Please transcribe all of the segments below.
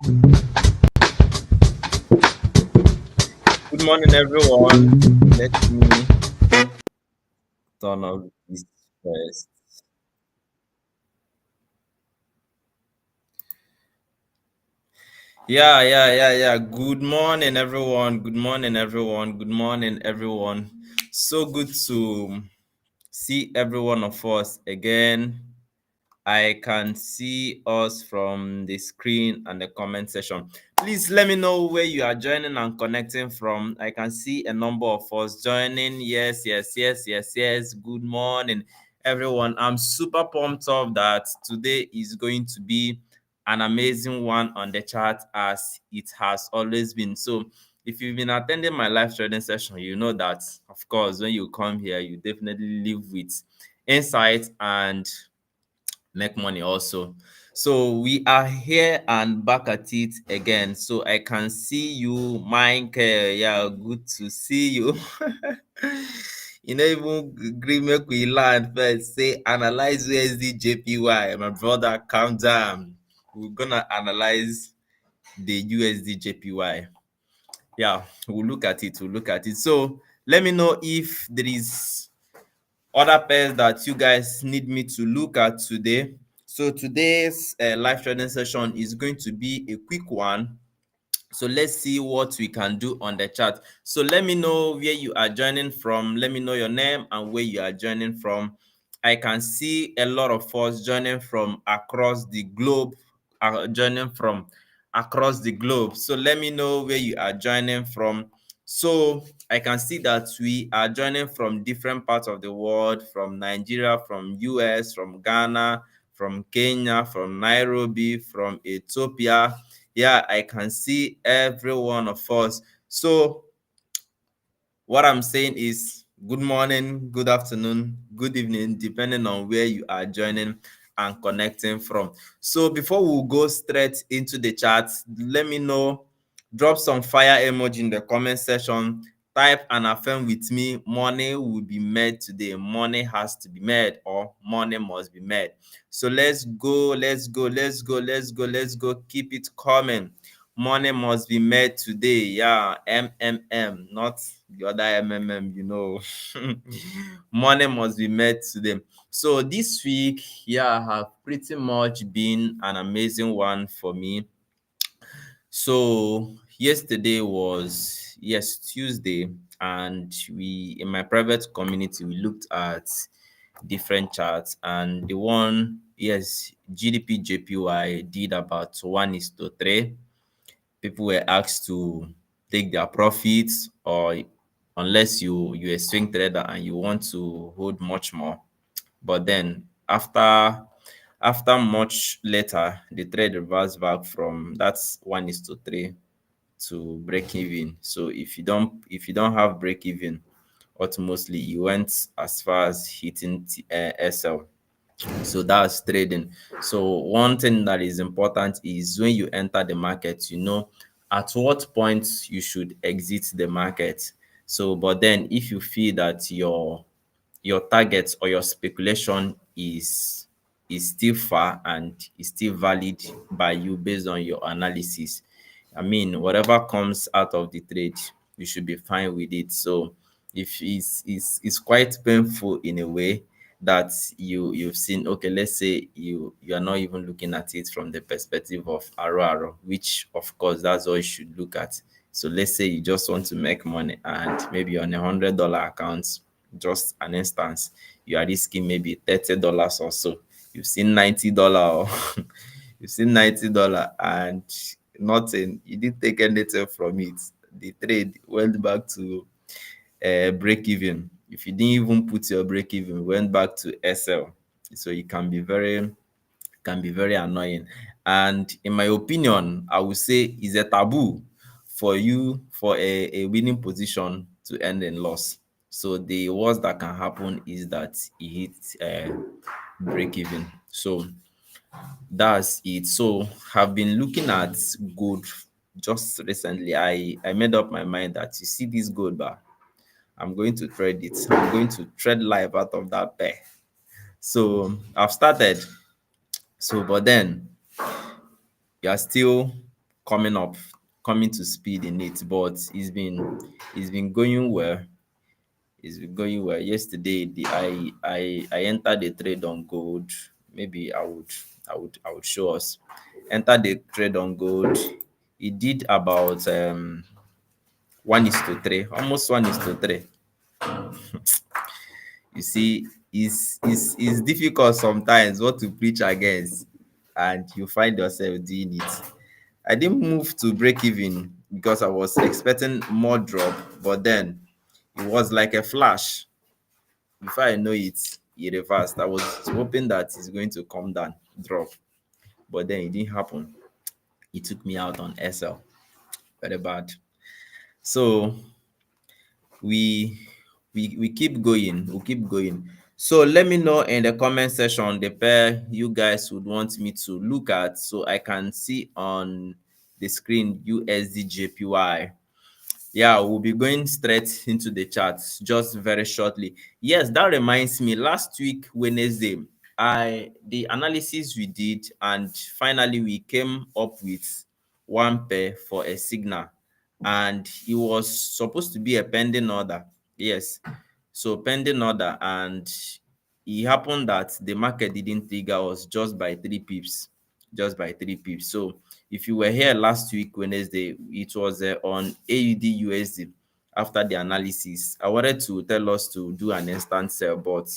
Good morning, everyone. Let me turn off this first. Yeah. Good morning, everyone. Good morning, everyone. Good morning, everyone. So good to see every one of us again. I can see us from the screen and the comment section. Please let me know where you are joining and connecting from. I can see a number of us joining. Yes. Good morning, everyone. I'm super pumped up that today is going to be an amazing one on the chat as it has always been. So, if you've been attending my live trading session, you know that, of course, when you come here, you definitely live with insight and make money also. So we are here and back at it again. So I can see you, Michael. Yeah, good to see you. You know, even green make we land first. Say analyze USD JPY. My brother, calm down. We're gonna analyze the USD JPY. Yeah, we'll look at it. We'll look at it. So let me know if there is other pairs that you guys need me to look at today. So today's live trading session is going to be a quick one. So let's see what we can do on the chat. So let me know where you are joining from. Let me know your name and where you are joining from. I can see a lot of us joining from across the globe, joining from across the globe. So let me know where you are joining from. So I can see that we are joining from different parts of the world, from Nigeria, from US, from Ghana, from Kenya, from Nairobi, from Ethiopia. Yeah, I can see every one of us. So what I'm saying is good morning, good afternoon, good evening, depending on where you are joining and connecting from. So before we go straight into the chat, let me know, drop some fire emoji in the comment section, type and affirm with me, money will be made today. Money has to be made or money must be made. So let's go. Keep it coming. Money must be made today. Yeah, MMM, not the other MMM, you know. Money must be made today. So this week, yeah, have pretty much been an amazing one for me. So yesterday was, yes, Tuesday, and we, in my private community, we looked at different charts, and the one, yes, GDP JPY did about 1:3. People were asked to take their profits, or unless you're a swing trader and you want to hold much more. But then after much later, the trade reversed back from that's 1:3 to break even. So if you don't have break even, ultimately you went as far as hitting SL. So that's trading. So one thing that is important is when you enter the market, you know at what point you should exit the market. So, but then if you feel that your target or your speculation is still far and is still valid by you based on your analysis, I mean, whatever comes out of the trade, you should be fine with it. So if it's quite painful in a way that you've seen, okay, let's say you are not even looking at it from the perspective of arrow, which of course that's all you should look at. So let's say you just want to make money and maybe on $100 account, just an instance, you are risking maybe $30 or so. You've seen $90 or you've seen $90 and nothing, you didn't take anything from it. The trade went back to break even. If you didn't even put your break even, went back to SL. So it can be very annoying. And in my opinion, I would say it's a taboo for you for a winning position to end in loss. So the worst that can happen is that it hits break even. So that's it. So have been looking at gold just recently. I made up my mind that you see this gold bar, I'm going to trade it. I'm going to trade life out of that pair. So I've started. So, but then you are still coming up, coming to speed in it, but it's been going well. It's been going well. Yesterday, I entered the trade on gold. Maybe I would show us. Entered the trade on gold. It did about 1:3, almost 1:3. You see, it's difficult sometimes what to preach against, and you find yourself doing it. I didn't move to break even because I was expecting more drop, but then it was like a flash. Before I know it, it reversed. I was hoping that it's going to come down, drop, but then it didn't happen. It took me out on SL. Very bad. So we we keep going. We keep going. So let me know in the comment section the pair you guys would want me to look at so I can see on the screen USD JPY. Yeah, we'll be going straight into the charts just very shortly. Yes, that reminds me, last week, Wednesday, the analysis we did, and finally we came up with one pair for a signal, and it was supposed to be a pending order. Yes, so pending order, and it happened that the market didn't trigger us just by 3 pips, just by 3 pips. So if you were here last week Wednesday, it was on AUD USD. After the analysis, I wanted to tell us to do an instant sell, but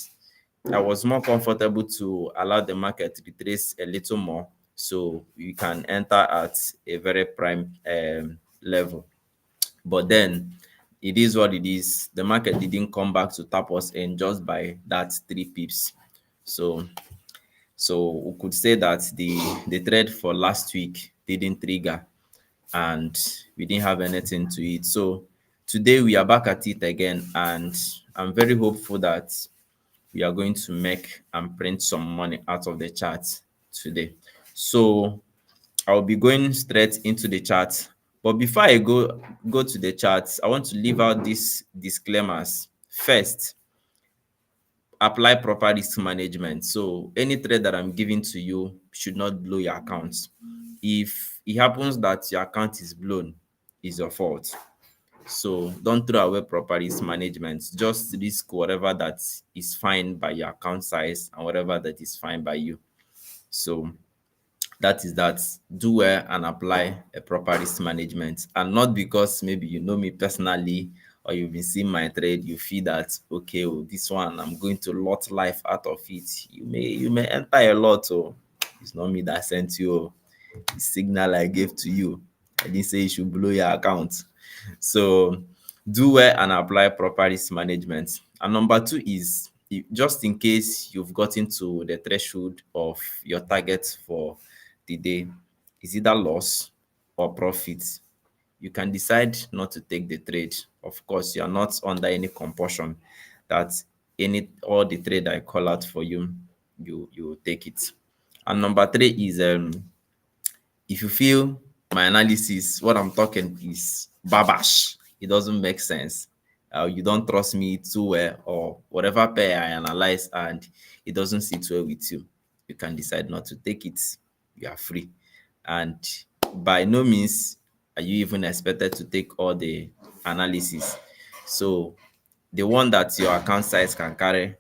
I was more comfortable to allow the market to retrace a little more so you can enter at a very prime level. But then it is what it is. The market didn't come back to tap us in just by that 3 pips. So we could say that the trade for last week didn't trigger, and we didn't have anything to it. So today we are back at it again, and I'm very hopeful that we are going to make and print some money out of the chart today. So I'll be going straight into the chart. But before I go to the charts, I want to leave out these disclaimers. First, apply proper risk management. So any trade that I'm giving to you should not blow your account. If it happens that your account is blown, it's your fault. So don't throw away proper risk management. Just risk whatever that is fine by your account size and whatever that is fine by you. So that is that. Do well and apply a proper risk management, and not because maybe you know me personally or you've been seeing my trade, you feel that okay, oh, this one I'm going to lot life out of it. You may enter a lot. Oh, it's not me that sent you. Oh, the signal I gave to you, I didn't say you should blow your account. So do well and apply proper risk management. And number two is, just in case you've gotten to the threshold of your target for the day, is either loss or profit, you can decide not to take the trade. Of course, you are not under any compulsion that all the trade I call out for you, you take it. And number three is, if you feel my analysis, what I'm talking is babash, it doesn't make sense, you don't trust me too well, or whatever pair I analyze and it doesn't sit well with you, you can decide not to take it. You are free. And by no means are you even expected to take all the analysis. So the one that your account size can carry,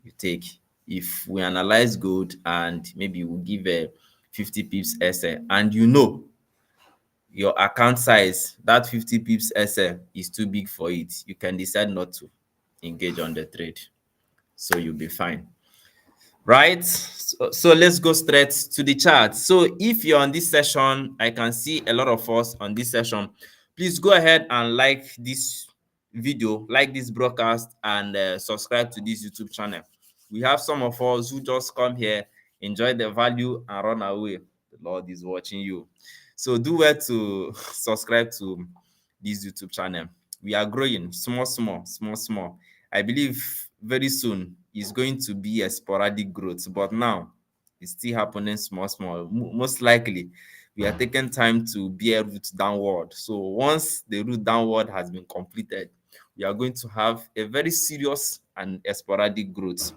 you take. If we analyze gold and maybe we give a 50 pips essay, and you know your account size, that 50 pips essay is too big for it, you can decide not to engage on the trade. So you'll be fine. Right, so let's go straight to the chart. So if you're on this session, I can see a lot of us on this session. Please go ahead and like this video, like this broadcast, and subscribe to this YouTube channel. We have some of us who just come here, enjoy the value, and run away. The Lord is watching you. So do well to subscribe to this YouTube channel. We are growing small. I believe very soon it's going to be a sporadic growth, but now it's still happening small. Most likely, we are taking time to bear root downward. So once the root downward has been completed, we are going to have a very serious and a sporadic growth.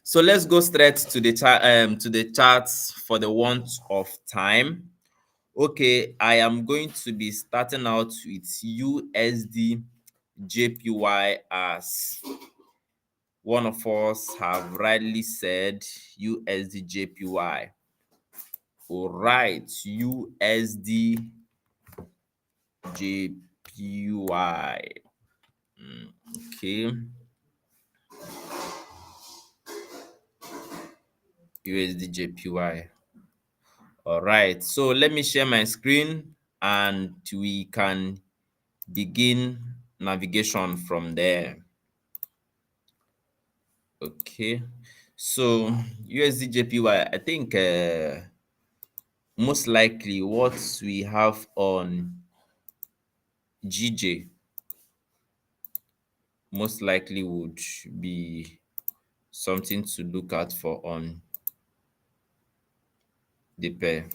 So let's go straight to the charts for the want of time. Okay, I am going to be starting out with USD JPY, as one of us have rightly said, USD JPY. All right, USD JPY. Okay, USD JPY. All right, so let me share my screen and we can begin navigation from there. Okay, so USD JPY, I think most likely what we have on GJ most likely would be something to look out for on the pair.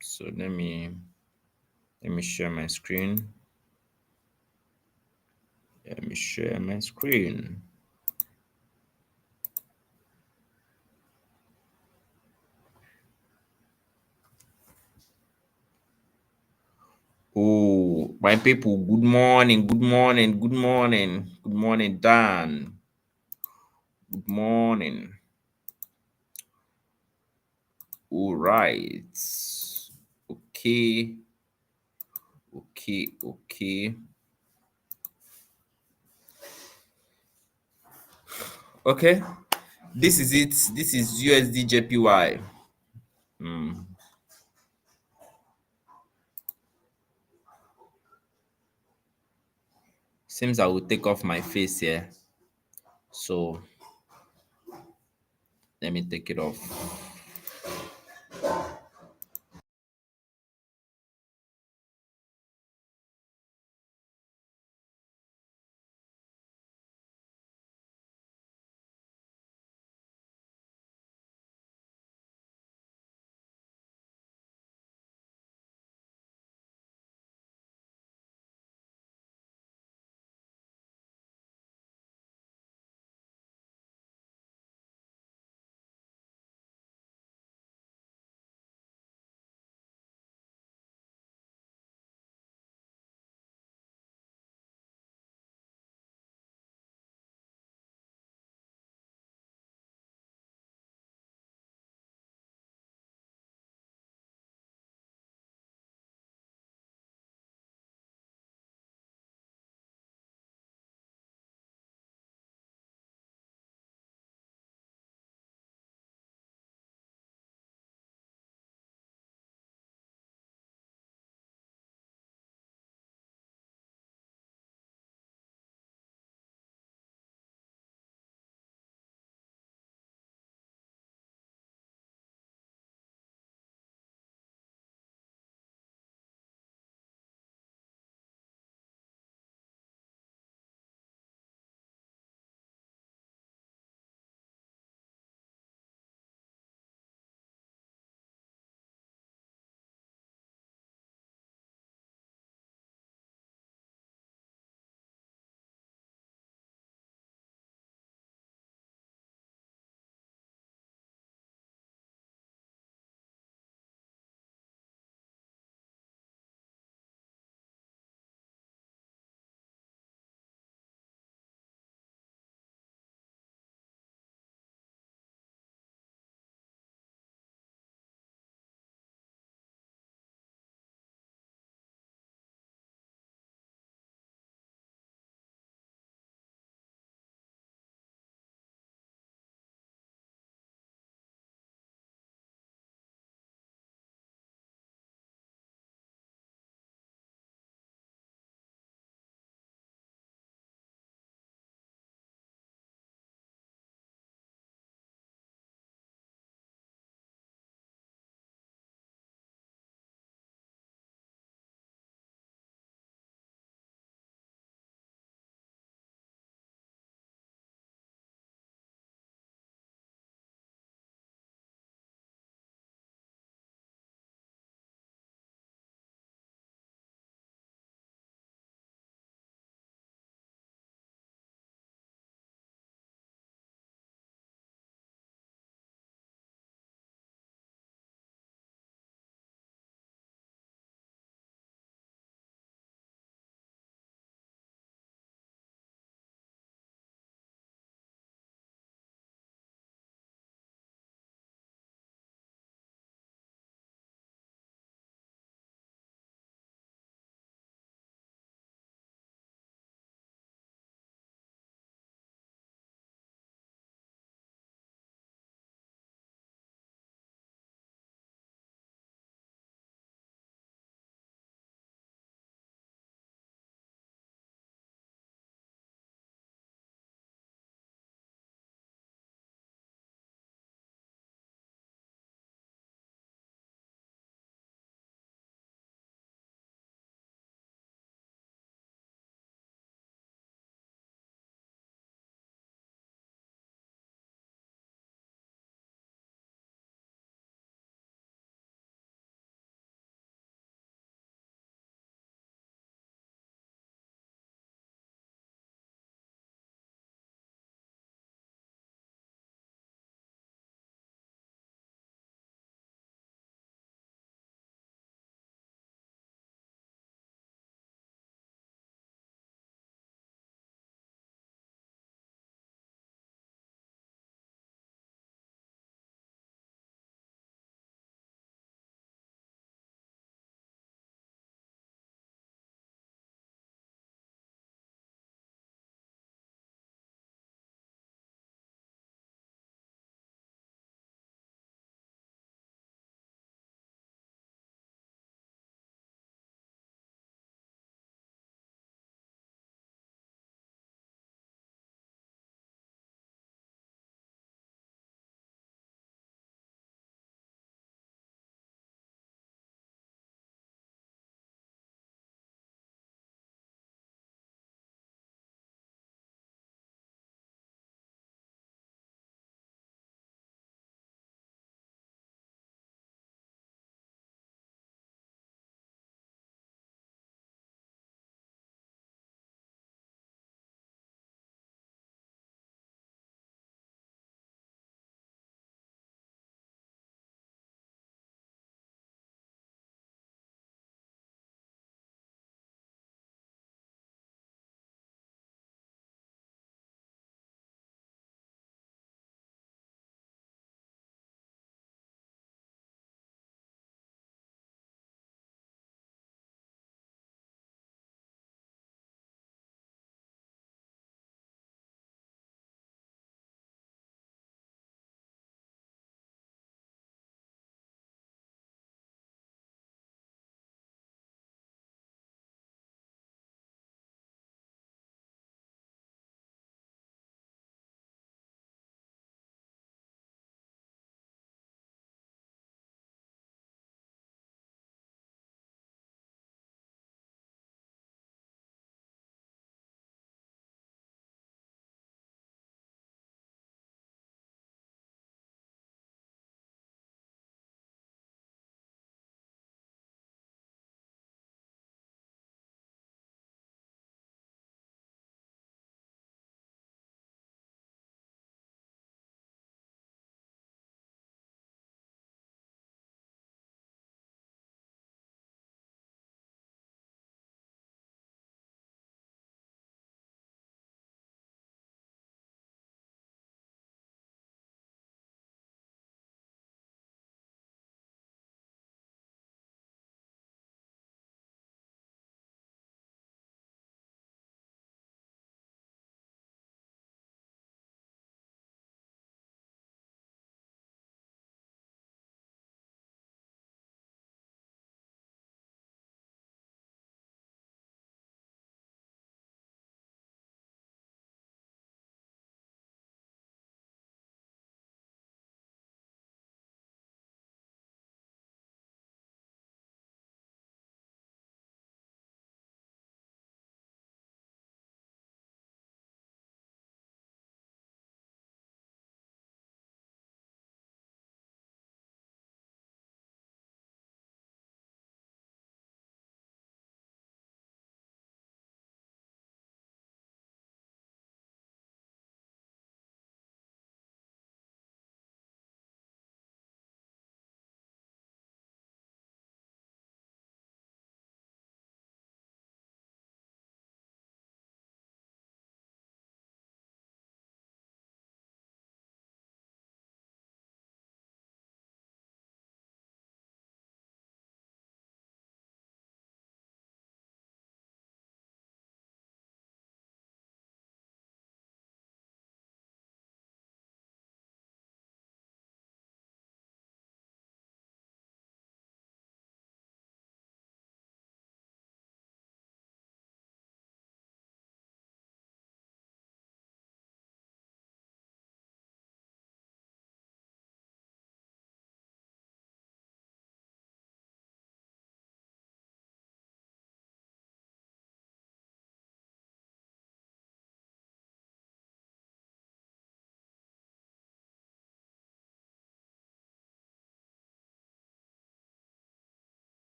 So let me share my screen. Let me share my screen. Oh, my people, good morning, good morning, good morning, good morning, Dan. Good morning. All right. Okay. Okay. Okay. Okay. This is it. This is USD JPY. Seems I will take off my face here. So let me take it off.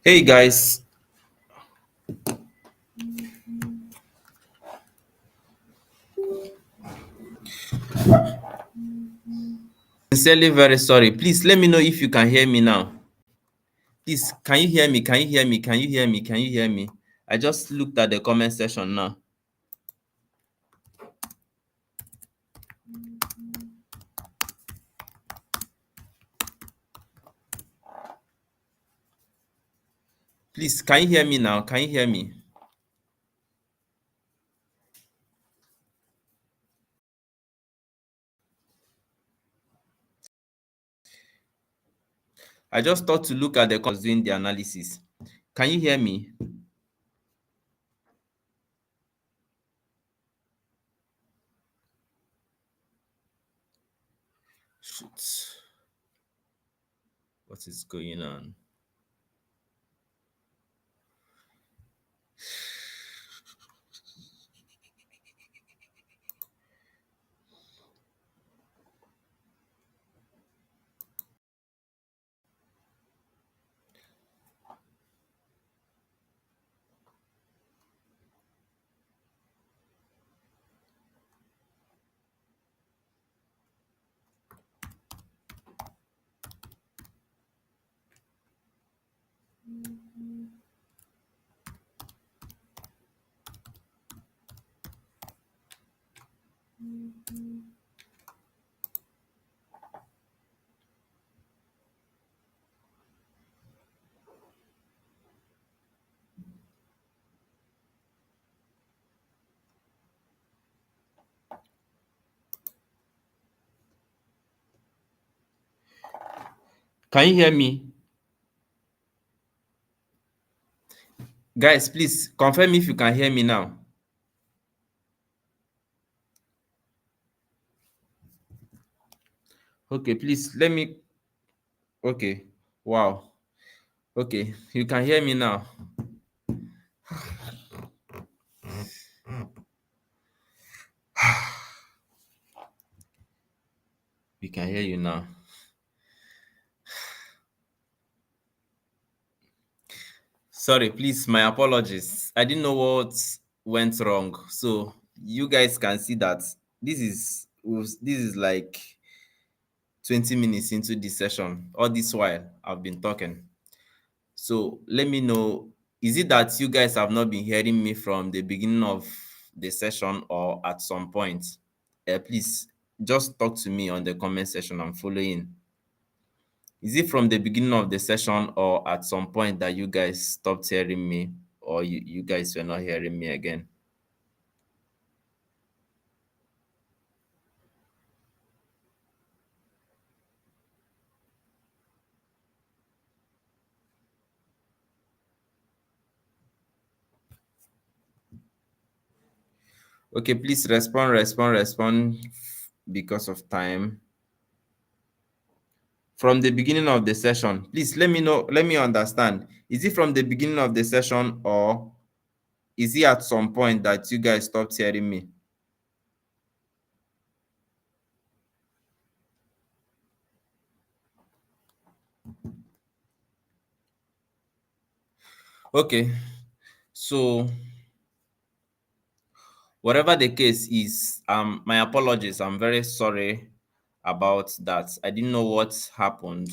Hey guys, sincerely very sorry. Please let me know if you can hear me now. Please, can you hear me? Can you hear me? Can you hear me? Can you hear me? I just looked at the comment section now. Please, can you hear me now? Can you hear me? I just thought to look at the doing the analysis. Can you hear me? Shoot. What is going on? Can you hear me? Guys, please confirm if you can hear me now. Okay, please let me. Okay, wow. Okay, you can hear me now. We can hear you now. Sorry, please, my apologies. I didn't know what went wrong. So you guys can see that this is like 20 minutes into this session. All this while I've been talking. So let me know, is it that you guys have not been hearing me from the beginning of the session or at some point? Please just talk to me on the comment section. I'm following. Is it from the beginning of the session or at some point that you guys stopped hearing me, or you guys were not hearing me again? Okay, please respond because of time. From the beginning of the session, please let me know, let me understand. Is it from the beginning of the session or is it at some point that you guys stopped hearing me? Okay, so whatever the case is, my apologies. I'm very sorry about that. I didn't know what happened.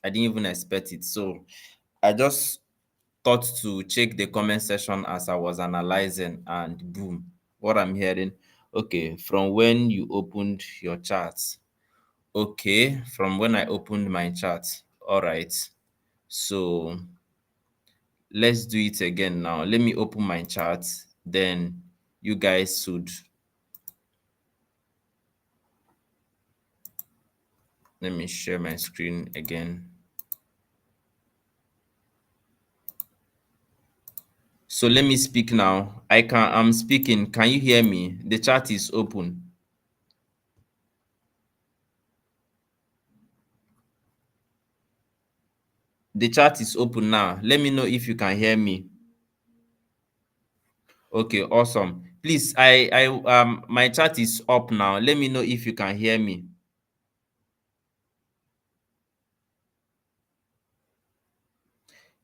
I didn't even expect it. So I just thought to check the comment section as I was analyzing, and boom, what I'm hearing. Okay, from when you opened your chat. Okay, from when I opened my chat. All right. So let's do it again now. Let me open my chat. Then you guys should. Let me share my screen again. So let me speak now. I'm speaking. Can you hear me? The chat is open. The chat is open now. Let me know if you can hear me. Okay, awesome. Please, my chat is up now. Let me know if you can hear me.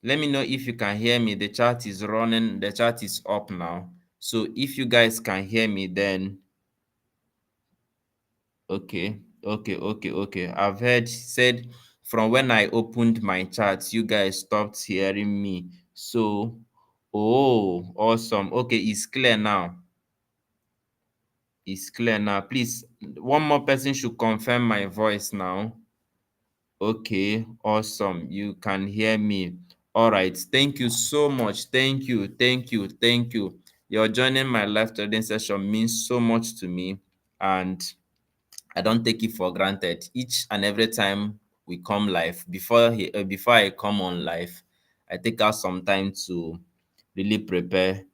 Let me know if you can hear me. The chat is running. The chat is up now. So if you guys can hear me, then okay, okay. I've heard said from when I opened my chat, you guys stopped hearing me. So, oh, awesome. Okay, it's clear now. It's clear now. Please, one more person should confirm my voice now. Okay, awesome. You can hear me. All right. Thank you so much. Thank you. Your joining my live trading session means so much to me, and I don't take it for granted. Each and every time we come live, before I come on live, I take out some time to really prepare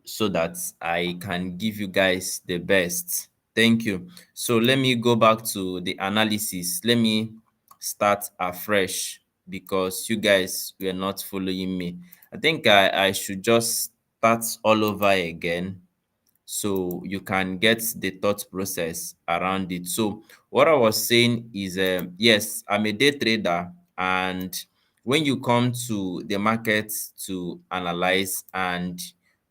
so that I can give you guys the best. Thank you. So let me go back to the analysis. Let me start afresh because you guys were not following me. I think I should just start all over again so you can get the thought process around it. So what I was saying is, yes, I'm a day trader, and when you come to the market to analyze, and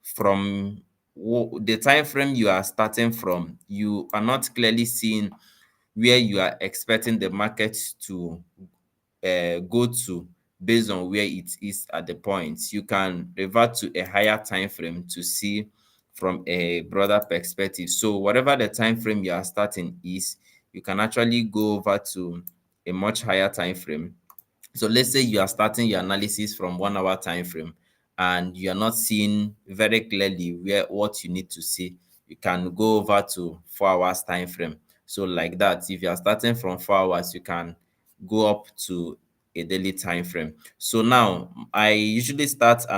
from the time frame you are starting from, you are not clearly seeing where you are expecting the market to go to based on where it is at the point. You can revert to a higher time frame to see from a broader perspective. So whatever the time frame you are starting is, you can actually go over to a much higher time frame. So let's say you are starting your analysis from 1 hour time frame and you are not seeing very clearly where what you need to see. You can go over to 4 hours time frame. So like that, if you are starting from 4 hours, you can go up to a daily time frame. So now I usually start my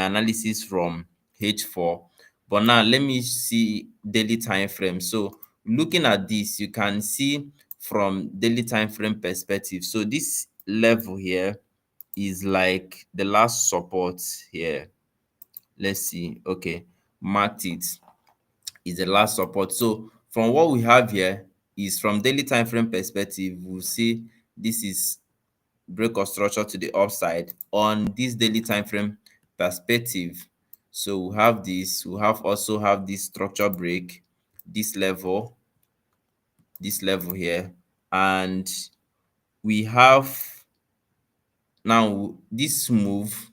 analysis from H4, but now let me see daily time frame. So looking at this, you can see from daily time frame perspective. So this level here is like the last support here. Let's see. Okay, marked it is the last support. So from what we have here is from daily time frame perspective, we'll see this is break of structure to the upside on this daily time frame perspective. So we have this, we have also have this structure break, this level, this level here, and we have now this move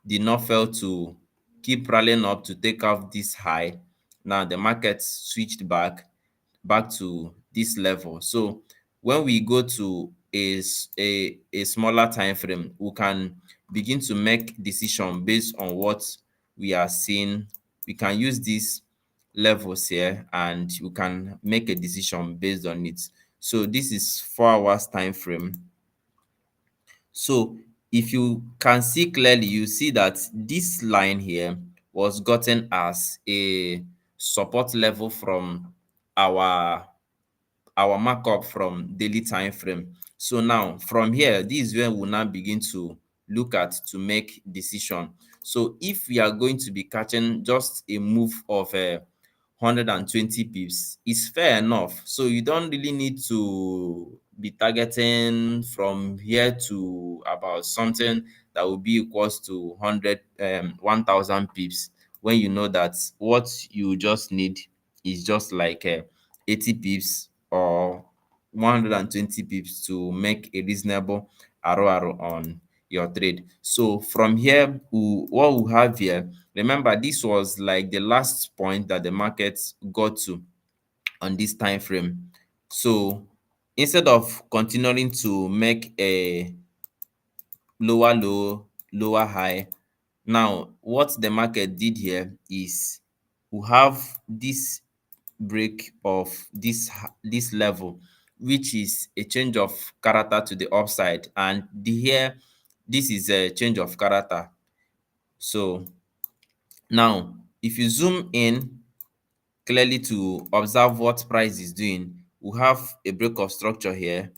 did not fail to keep rallying up to take off this high. Now the market switched back to this level. So when we go to a smaller time frame, we can begin to make decision based on what we are seeing. We can use these levels here and we can make a decision based on it. So this is 4 hours time frame. So if you can see clearly, you see that this line here was gotten as a support level from our markup from daily time frame. So now from here, this is where we'll now begin to look at to make decision. So if we are going to be catching just a move of 120 pips, it's fair enough. So you don't really need to be targeting from here to about something that will be equals to 1000 pips, when you know that what you just need is just like 80 pips or 120 pips to make a reasonable ROR on your trade. So from here, what we have here, remember this was like the last point that the market got to on this time frame. So instead of continuing to make a lower low, lower high, now what the market did here is we have this break of this level, which is a change of character to the upside, and here this is a change of character. So now if you zoom in clearly to observe what price is doing, we have a break of structure here,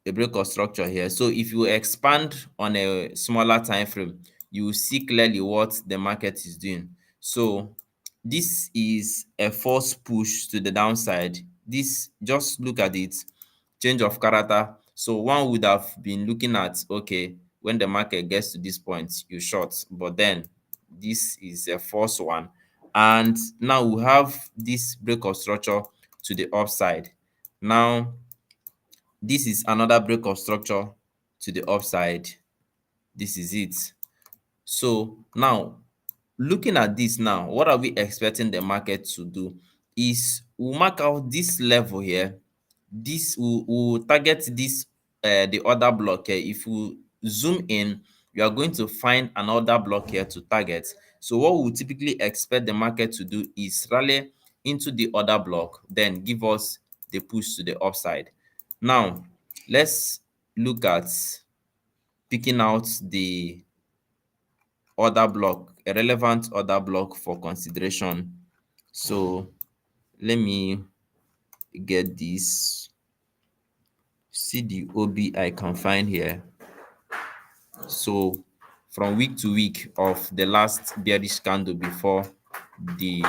a break of structure here. So if you expand on a smaller time frame, you will see clearly what the market is doing. So this is a false push to the downside. This, just look at it, change of character. So one would have been looking at, okay, when the market gets to this point, you short, but then this is a false one. And now we have this break of structure to the upside. Now, this is another break of structure to the upside. This is it. So now, looking at this now, what are we expecting the market to do? Is we'll mark out this level here. This will target this the other block here. If we zoom in, you are going to find another block here to target. So what we typically expect the market to do is rally into the other block, then give us the push to the upside. Now, let's look at picking out the other block, a relevant other block for consideration. So let me get this. See the OB I can find here. So from week to week of the last bearish candle before the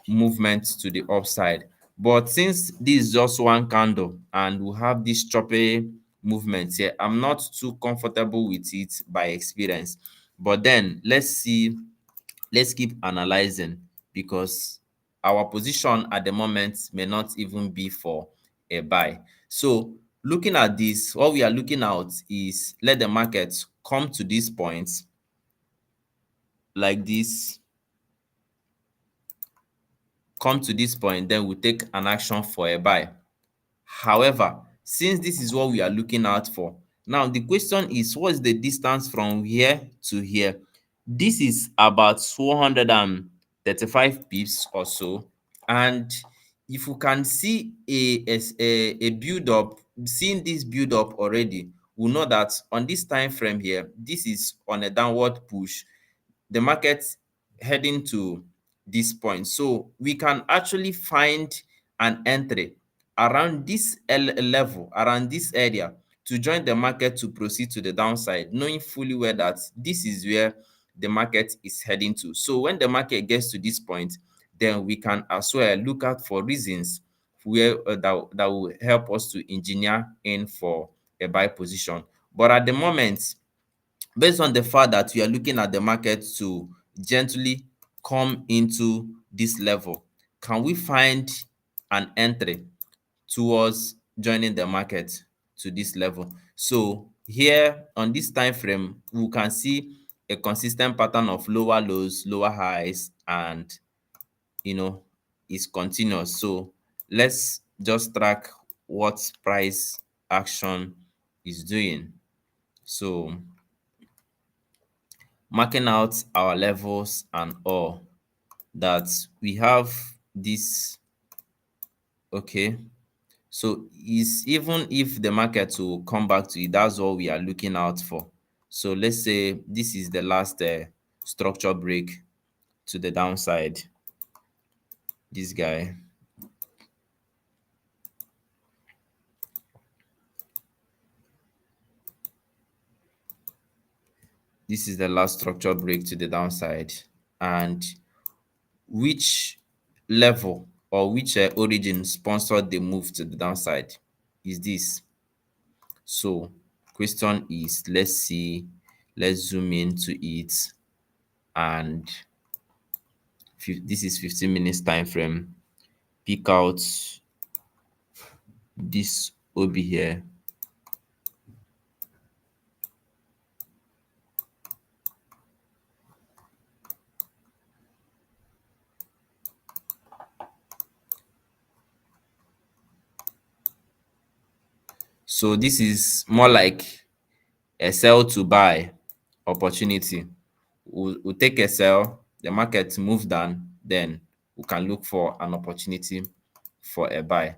movement to the upside. But since this is just one candle and we have this choppy movement here, I'm not too comfortable with it by experience. But then let's keep analyzing, because our position at the moment may not even be for a buy. So looking at this, what we are looking at is let the market come to this point like this, come to this point, then we take an action for a buy. However, since this is what we are looking out for, now the question is, what is the distance from here to here? This is about 435 pips or so. And if you can see a build up, seeing this build up already, we know that on this time frame here, this is on a downward push, the market heading to this point. So we can actually find an entry around this level, around this area, to join the market to proceed to the downside, knowing fully well that this is where the market is heading to. So when the market gets to this point, then we can as well look out for reasons where that will help us to engineer in for a buy position. But at the moment, based on the fact that we are looking at the market to gently come into this level, can we find an entry towards joining the market to this level? So here on this time frame, we can see a consistent pattern of lower lows, lower highs, and is continuous. So let's just track what price action is doing. So marking out our levels and all, that we have this. Okay, so is even if the market will come back to it, that's what we are looking out for. So let's say this is the last structure break to the downside. This guy, this is the last structure break to the downside. And which level or which origin sponsored the move to the downside is this? So question is, let's see, let's zoom into it, and this is 15 minutes time frame. Pick out this OB here. So this is more like a sell to buy opportunity. We'll take a sell, the market move down, then we can look for an opportunity for a buy.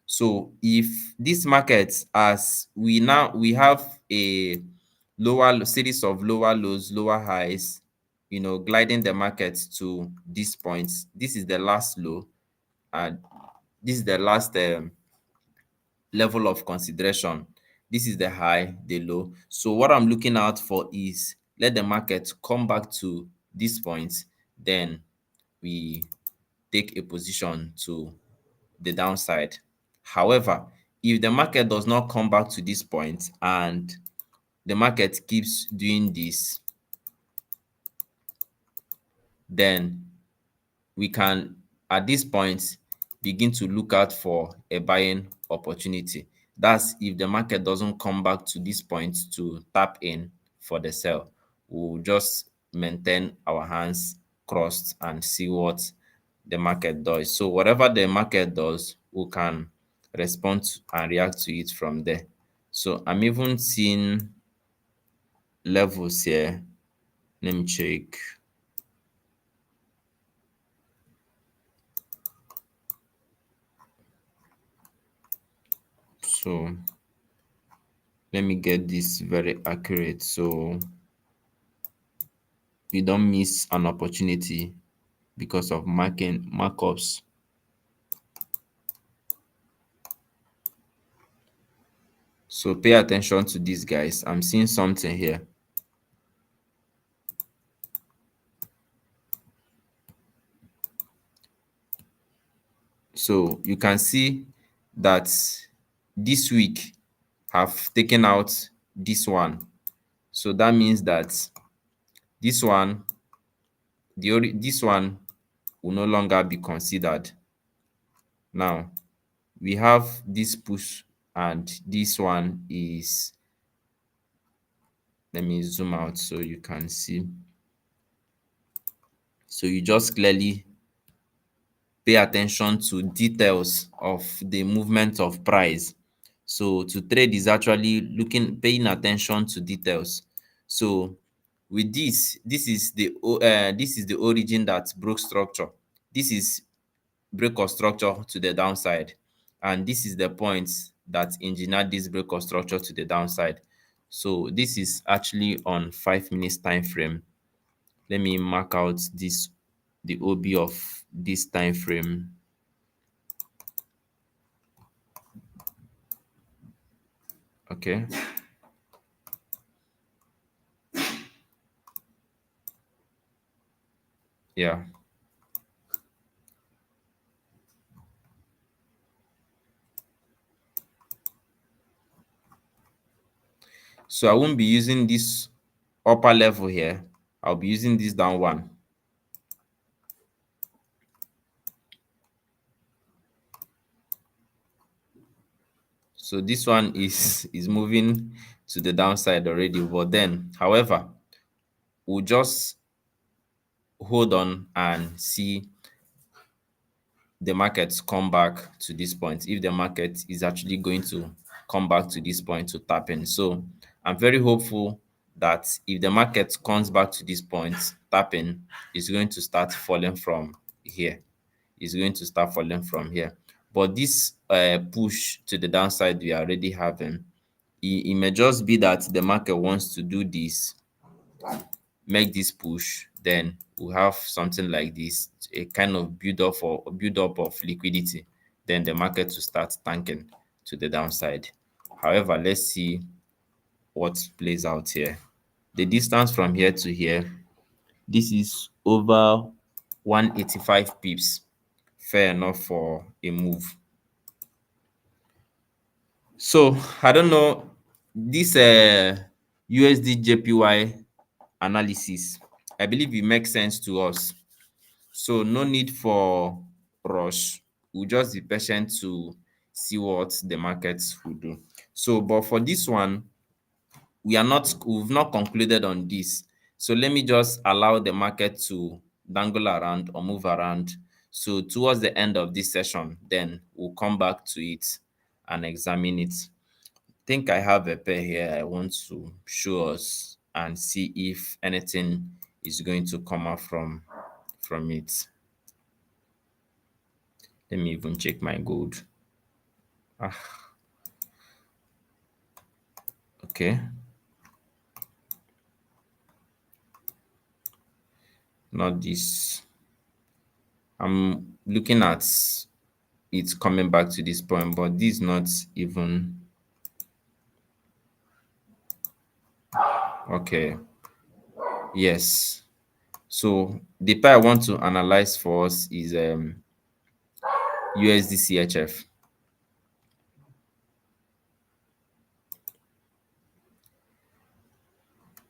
So if this market, as we have a lower series of lower lows, lower highs, gliding the market to this point. This is the last low, and this is the last level of consideration. This is the high, the low. So what I'm looking out for is let the market come back to this point, then we take a position to the downside. However, if the market does not come back to this point and the market keeps doing this, then we can at this point begin to look out for a buying opportunity. That's if the market doesn't come back to this point to tap in for the sell. We'll just maintain our hands crossed and see what the market does. So whatever the market does, we can respond and react to it from there. So I'm even seeing levels here. Let me check. So let me get this very accurate so we don't miss an opportunity because of marking markups. So pay attention to this, guys. I'm seeing something here. So you can see that this week have taken out this one. So that means that this one, this one will no longer be considered. Now we have this push and this one is, let me zoom out so you can see. So you just clearly pay attention to details of the movement of price. So to trade is actually paying attention to details. So with this is the origin that broke structure. This is break of structure to the downside, and this is the point that engineered this break of structure to the downside. So this is actually on 5 minutes time frame. Let me mark out this, the OB of this time frame. Okay. Yeah. So I won't be using this upper level here. I'll be using this down one. So this one is moving to the downside already, but then, however, we'll just hold on and see the markets come back to this point, if the market is actually going to come back to this point to tap in. So I'm very hopeful that if the market comes back to this point, tapping is going to start falling from here. Is going to start falling from here. But this push to the downside we are already having, it may just be that the market wants to do this, make this push, then we'll have something like this, a kind of build up of liquidity. Then the market will start tanking to the downside. However, let's see what plays out here. The distance from here to here, this is over 185 pips. Fair enough for a move. So I don't know, this USD JPY analysis, I believe it makes sense to us. So no need for rush. We'll just be patient to see what the markets will do. So, but for this one, we've not concluded on this. So let me just allow the market to dangle around or move around. So towards the end of this session, then we'll come back to it and examine it. I think I have a pair here I want to show us and see if anything is going to come out from it. Let me even check my gold. Okay. Not this. I'm looking at it coming back to this point, but this is not even okay. Yes. So the pair I want to analyze for us is USD CHF.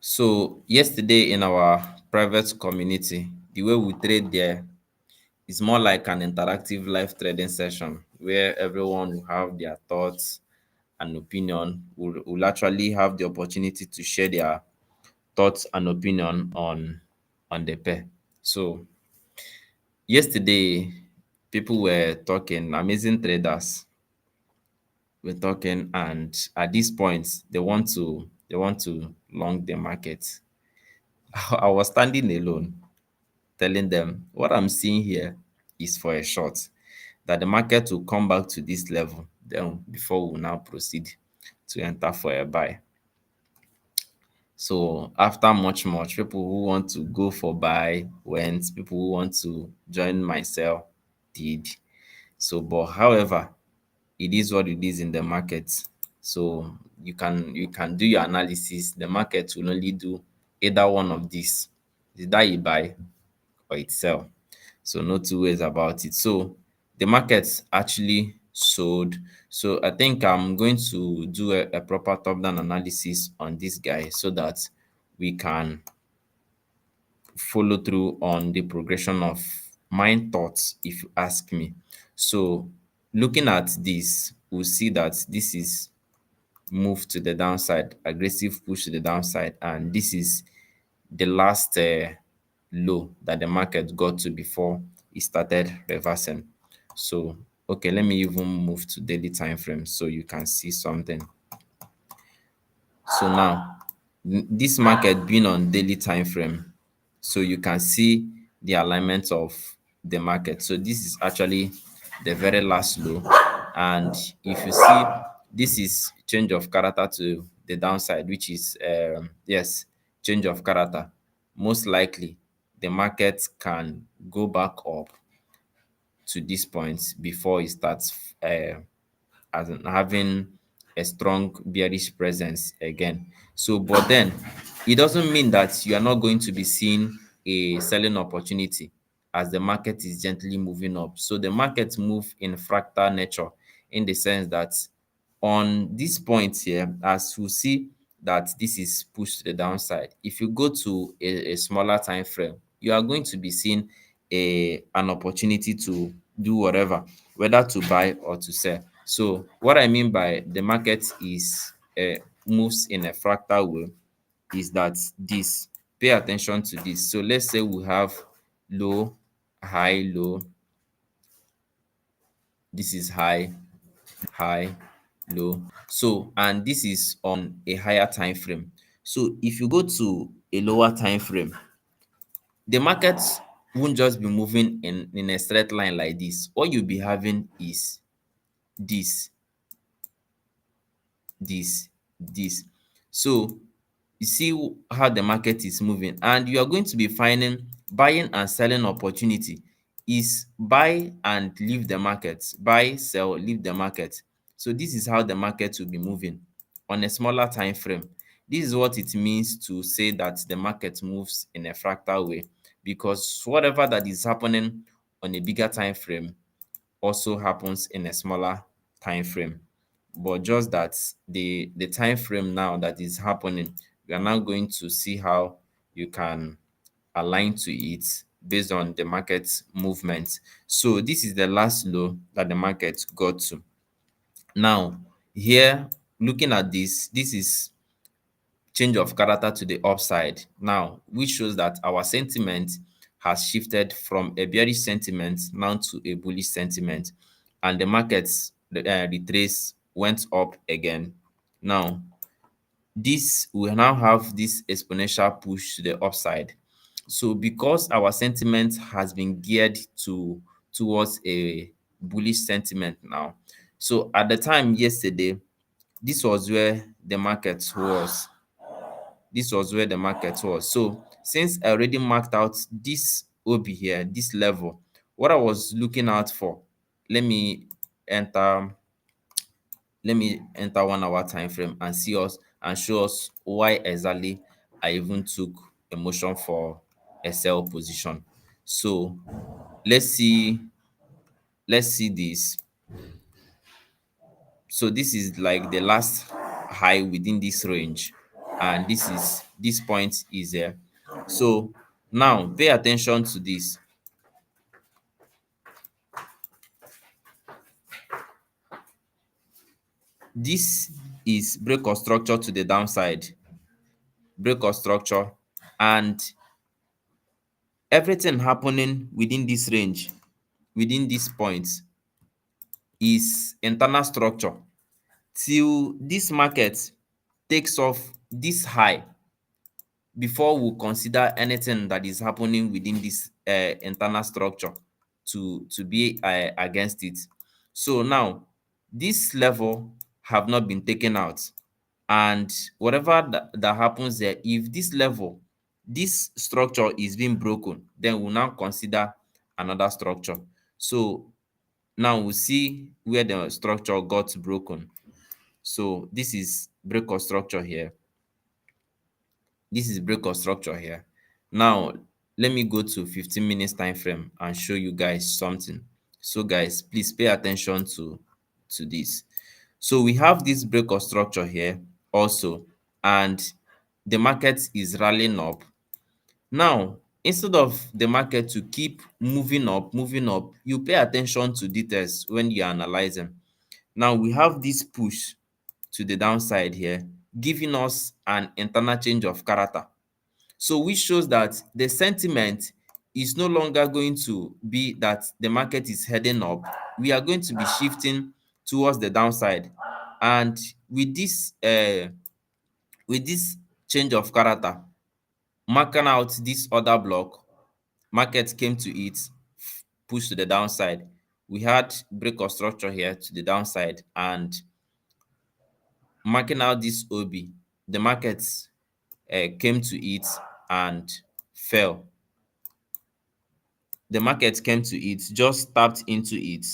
So yesterday in our private community, the way we trade there is more like an interactive live trading session where everyone will have their thoughts and opinion, will actually have the opportunity to share their thoughts and opinion on the pair. So yesterday, people were talking, amazing traders were talking, and at this point, they want to long the market. I was standing alone, telling them what I'm seeing here is for a short, that the market will come back to this level, then before we now proceed to enter for a buy. So after much, people who want to go for buy went, people who want to join my sell did. So, but however, it is what it is in the market. So you can do your analysis. The market will only do either one of these. Either you buy or it sell. So no two ways about it. So the market actually sold. So I think I'm going to do a proper top-down analysis on this guy so that we can follow through on the progression of my thoughts, if you ask me. So looking at this, we'll see that this is move to the downside, aggressive push to the downside, and this is the last low that the market got to before it started reversing. So okay, let me even move to daily time frame so you can see something. So now this market being on daily time frame, so you can see the alignment of the market. So this is actually the very last low, and if you see, this is change of character to the downside, which is yes, change of character. Most likely the market can go back up to this point before it starts as in having a strong bearish presence again. So, but then it doesn't mean that you are not going to be seeing a selling opportunity as the market is gently moving up. So the market move in fractal nature, in the sense that on this point here, as you see that this is pushed to the downside, if you go to a smaller time frame, you are going to be seeing an opportunity to do whatever, whether to buy or to sell. So what I mean by the market is moves in a fractal way is that this, pay attention to this. So let's say we have low, high, low. This is high, high, low. So, and this is on a higher time frame. So if you go to a lower time frame, the market won't just be moving in a straight line like this. What you'll be having is this, this. So you see how the market is moving, and you are going to be finding buying and selling opportunity is buy and leave the market, buy, sell, leave the market. So this is how the market will be moving on a smaller time frame. This is what it means to say that the market moves in a fractal way, because whatever that is happening on a bigger time frame also happens in a smaller time frame. But just that the time frame now that is happening, we are now going to see how you can align to it based on the market movement. So this is the last low that the market got to. Now here, looking at this, this is change of character to the upside now, which shows that our sentiment has shifted from a bearish sentiment now to a bullish sentiment, and the markets retrace, went up again. Now this will now have this exponential push to the upside. So because our sentiment has been geared towards a bullish sentiment now, so at the time yesterday, this was where the market was. This was where the market was. So since I already marked out this OB here, this level, what I was looking out for, let me enter let me enter 1 hour time frame and see us and show us why exactly I even took a motion for a sell position. So let's see, this. So this is like the last high within this range, and this is this point is here. So now pay attention to this. This is break of structure to the downside, break of structure, and everything happening within this range, within this point, is internal structure till this market takes off this high before we consider anything that is happening within this internal structure to be against it. So now this level have not been taken out, and whatever that happens there, if this level, this structure is being broken, then we'll now consider another structure. So now we'll see where the structure got broken. So this is break of structure here. This is break of structure here. Now let me go to 15 minutes time frame and show you guys something. So guys, please pay attention to this. So we have this break of structure here also, and the market is rallying up. Now instead of the market to keep moving up, you pay attention to details when you are analyzing. Now we have this push to the downside here, giving us an internal change of character. So which shows that the sentiment is no longer going to be that the market is heading up. We are going to be shifting towards the downside. And with this change of character, marking out this other block, market came to it, push to the downside. We had break of structure here to the downside, and marking out this OB, the market came to it and fell. The market came to it, just tapped into it.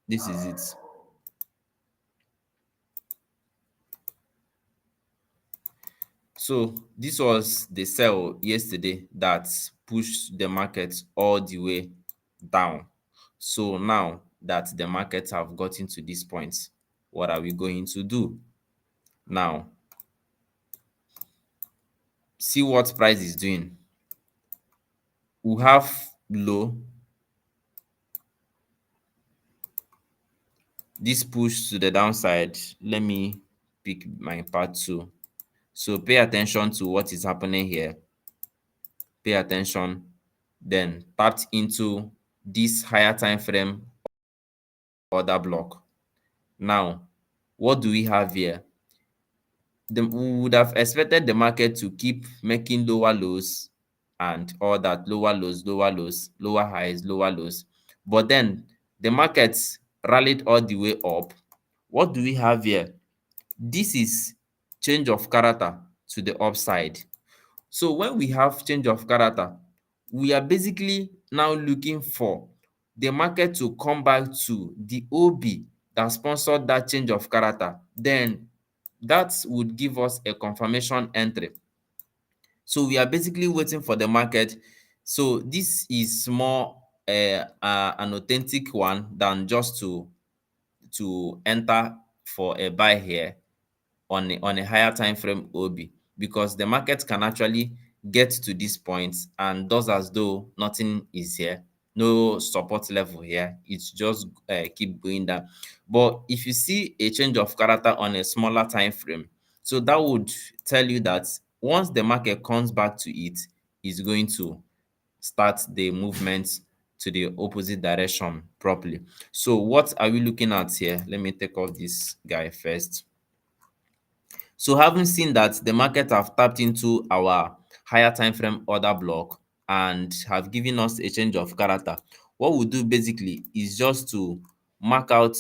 This is it. So this was the sell yesterday that pushed the market all the way down. So now that the markets have gotten to this point, what are we going to do? Now, see what price is doing. We have low, this push to the downside. Let me pick my part 2. So pay attention to what is happening here. Pay attention, then tapped into this higher time frame order block. Now, what do we have here? We would have expected the market to keep making lower lows and all that, lower lows, lower highs, lower lows. But then the market rallied all the way up. What do we have here? This is change of character to the upside. So when we have change of character, we are basically now looking for the market to come back to the OB that sponsored that change of character. Then that would give us a confirmation entry. So we are basically waiting for the market. So this is more an authentic one than just to enter for a buy here on a higher time frame OB, because the market can actually get to this point and does as though nothing is here, no support level here. It's just keep going down. But if you see a change of character on a smaller time frame, so that would tell you that once the market comes back to it, it's going to start the movement to the opposite direction properly. So what are we looking at here? Let me take off this guy first. So having seen that the market have tapped into our higher time frame order block and have given us a change of character, what we do basically is just to mark out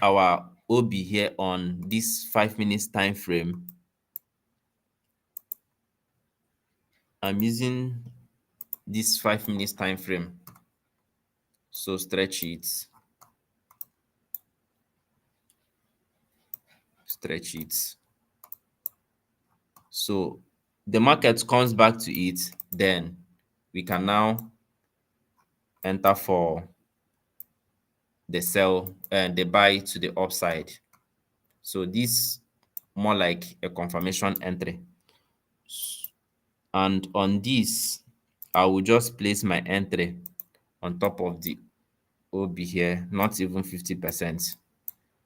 our OB here on this 5 minutes time frame. I'm using this 5 minutes time frame. So stretch it. Stretch it. So the market comes back to it, then we can now enter for the sell and the buy to the upside. So this more like a confirmation entry. And on this, I will just place my entry on top of the OB here, not even 50%.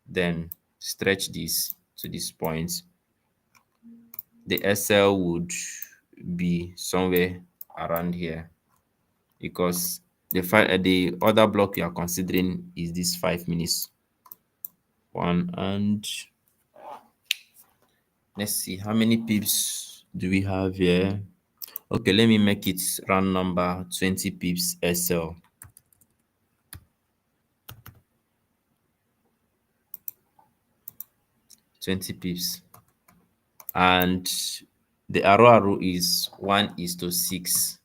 Then stretch this to this point. The SL would be somewhere around here because the other block you are considering is this 5 minutes one. And let's see how many pips do we have here. Okay, let me make it round number 20 pips SL. 20 pips. And the arrow is 1:6.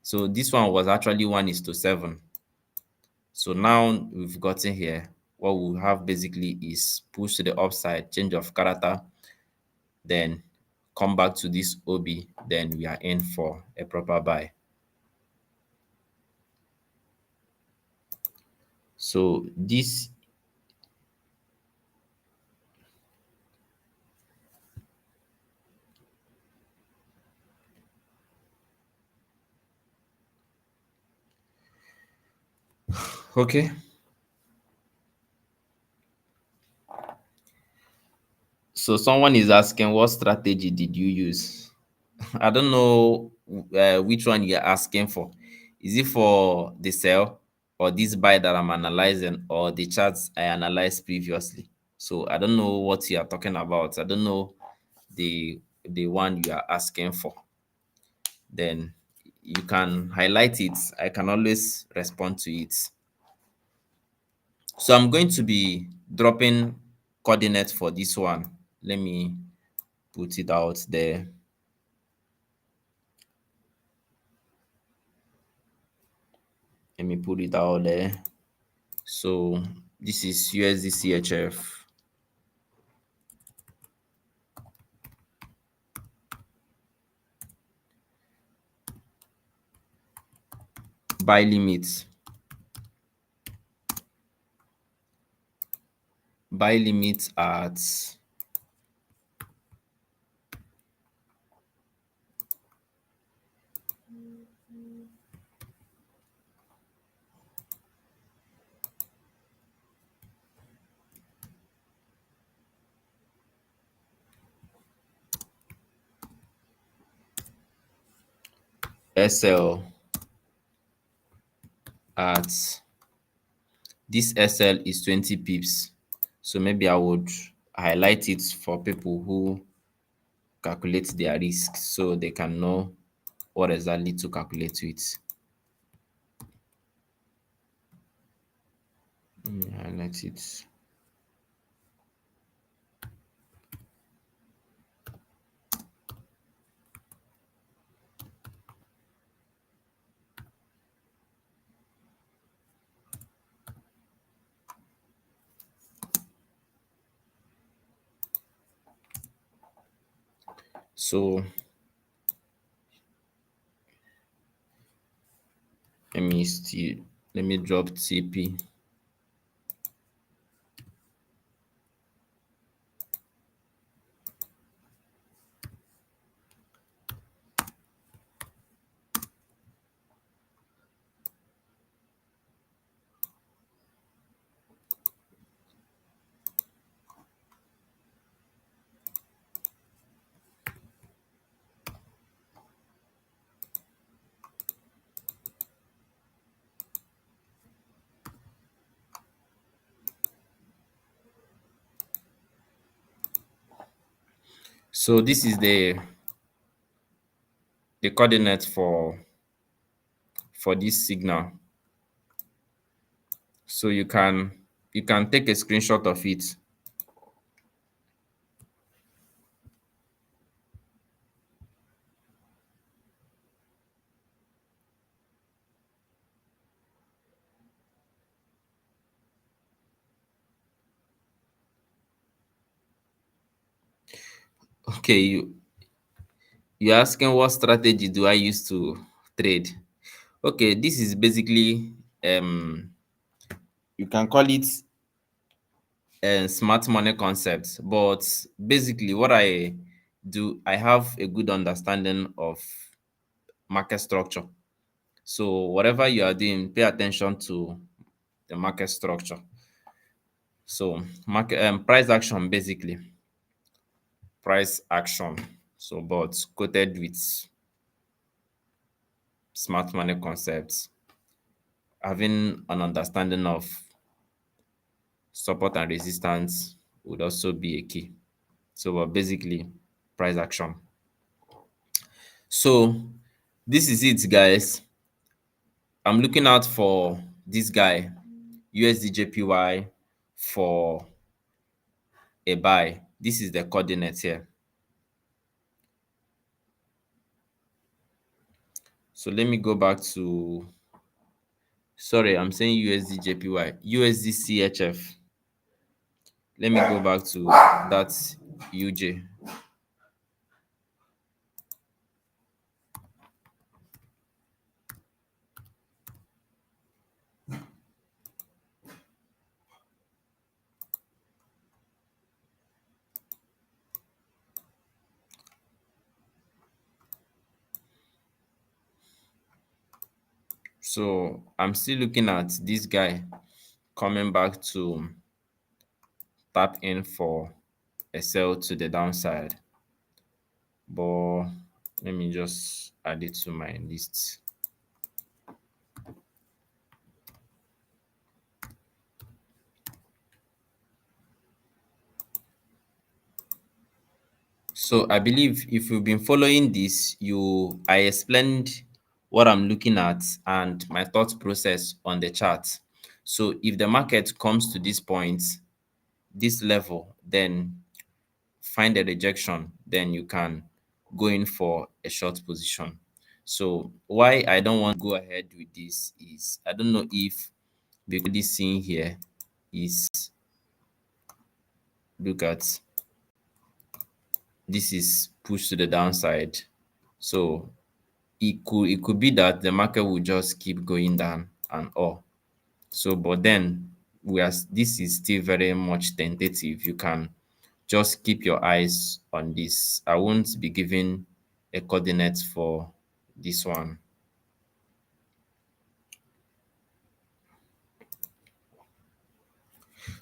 So this one was actually 1:7. So now we've gotten here. What we have basically is push to the upside, change of character, then come back to this OB, then we are in for a proper buy. So this okay. So someone is asking, what strategy did you use? I don't know which one you're asking for. Is it for the sell or this buy that I'm analyzing or the charts I analyzed previously? So I don't know what you are talking about. I don't know the one you are asking for. Then you can highlight it. I can always respond to it. So I'm going to be dropping coordinates for this one. Let me put it out there. Let me put it out there. So this is USD CHF. Buy limit. Buy limit at SL at this SL is 20 pips. So maybe I would highlight it for people who calculate their risk so they can know what exactly to calculate with. Let me highlight it. So let me drop TP. So this is the coordinate for this signal. So you can take a screenshot of it. Okay, you're asking what strategy do I use to trade? Okay, this is basically you can call it smart money concepts. But basically, what I do, I have a good understanding of market structure. So whatever you are doing, pay attention to the market structure. So market price action, basically price action. So but quoted with smart money concepts, having an understanding of support and resistance would also be a key. So but basically price action. So this is it, guys. I'm looking out for this guy, USDJPY, for a buy. This is the coordinate here. So let me go back to, sorry, I'm saying USDJPY, USDCHF. Let me go back to that UJ. So I'm still looking at this guy coming back to tap in for a sell to the downside. But let me just add it to my list. So I believe if you've been following this, I explained what I'm looking at and my thought process on the chart. So if the market comes to this point, this level, then find a rejection, then you can go in for a short position. So why I don't want to go ahead with this is, I don't know if because this scene here is, look at, this is pushed to the downside. So it could be that the market will just keep going down and all. So but then this is still very much tentative. You can just keep your eyes on this. I won't be giving a coordinate for this one.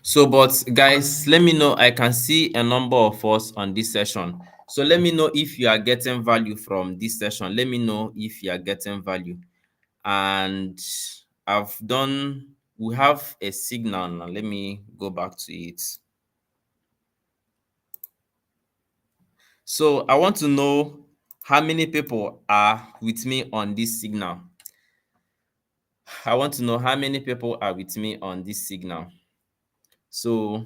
So but guys, let me know. I can see a number of us on this session. So let me know if you are getting value from this session. Let me know if you are getting value. And we have a signal now. Let me go back to it. So I want to know how many people are with me on this signal. I want to know how many people are with me on this signal. So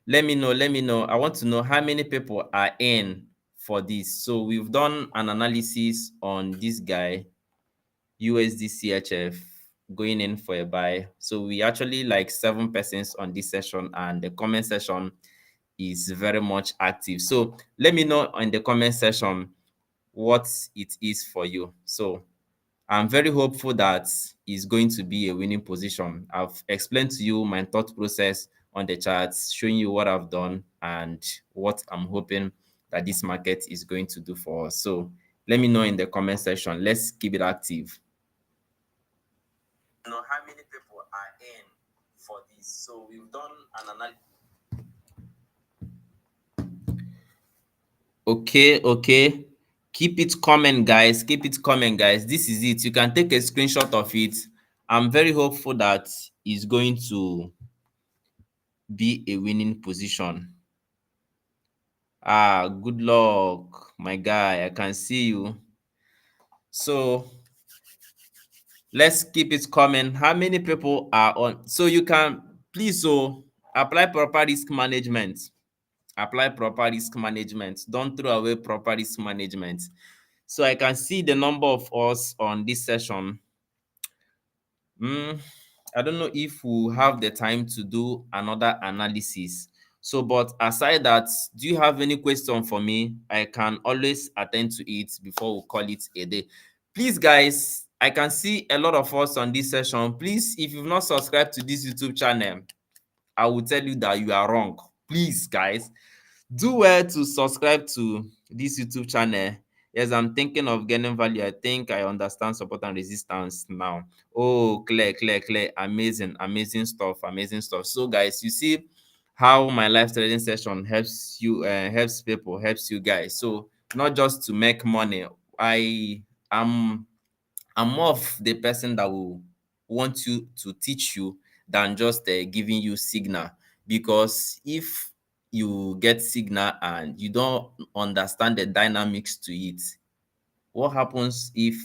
let me know. I want to know how many people are in for this. So we've done an analysis on this guy, USDCHF, going in for a buy. So we actually like 7 persons on this session, and the comment section is very much active. So let me know in the comment section what it is for you. So I'm very hopeful that it's going to be a winning position. I've explained to you my thought process on the charts, showing you what I've done and what I'm hoping that this market is going to do for us. So let me know in the comment section. Let's keep it active. Know how many people are in for this. So we've done an analysis. Okay. Keep it coming, guys. Keep it coming, guys. This is it. You can take a screenshot of it. I'm very hopeful that it's going to be a winning position. Good luck, my guy. I can see you. So let's keep it coming. How many people are on? So you can please apply proper risk management. Apply proper risk management. Don't throw away proper risk management. So I can see the number of us on this session. I don't know if we'll have the time to do another analysis. So, but aside that, do you have any question for me? I can always attend to it before we call it a day. Please, guys, I can see a lot of us on this session. Please, if you've not subscribed to this YouTube channel, I will tell you that you are wrong. Please, guys, do well to subscribe to this YouTube channel. Yes, I'm thinking of getting value. I think I understand support and resistance now. Oh, clear, clear, clear. Amazing, amazing stuff, amazing stuff. So, guys, you see how my live trading session helps you, helps people, helps you guys. So, not just to make money. I am I'm more of the person that will want you to teach you than just giving you signal. Because if you get signal and you don't understand the dynamics to it, what happens if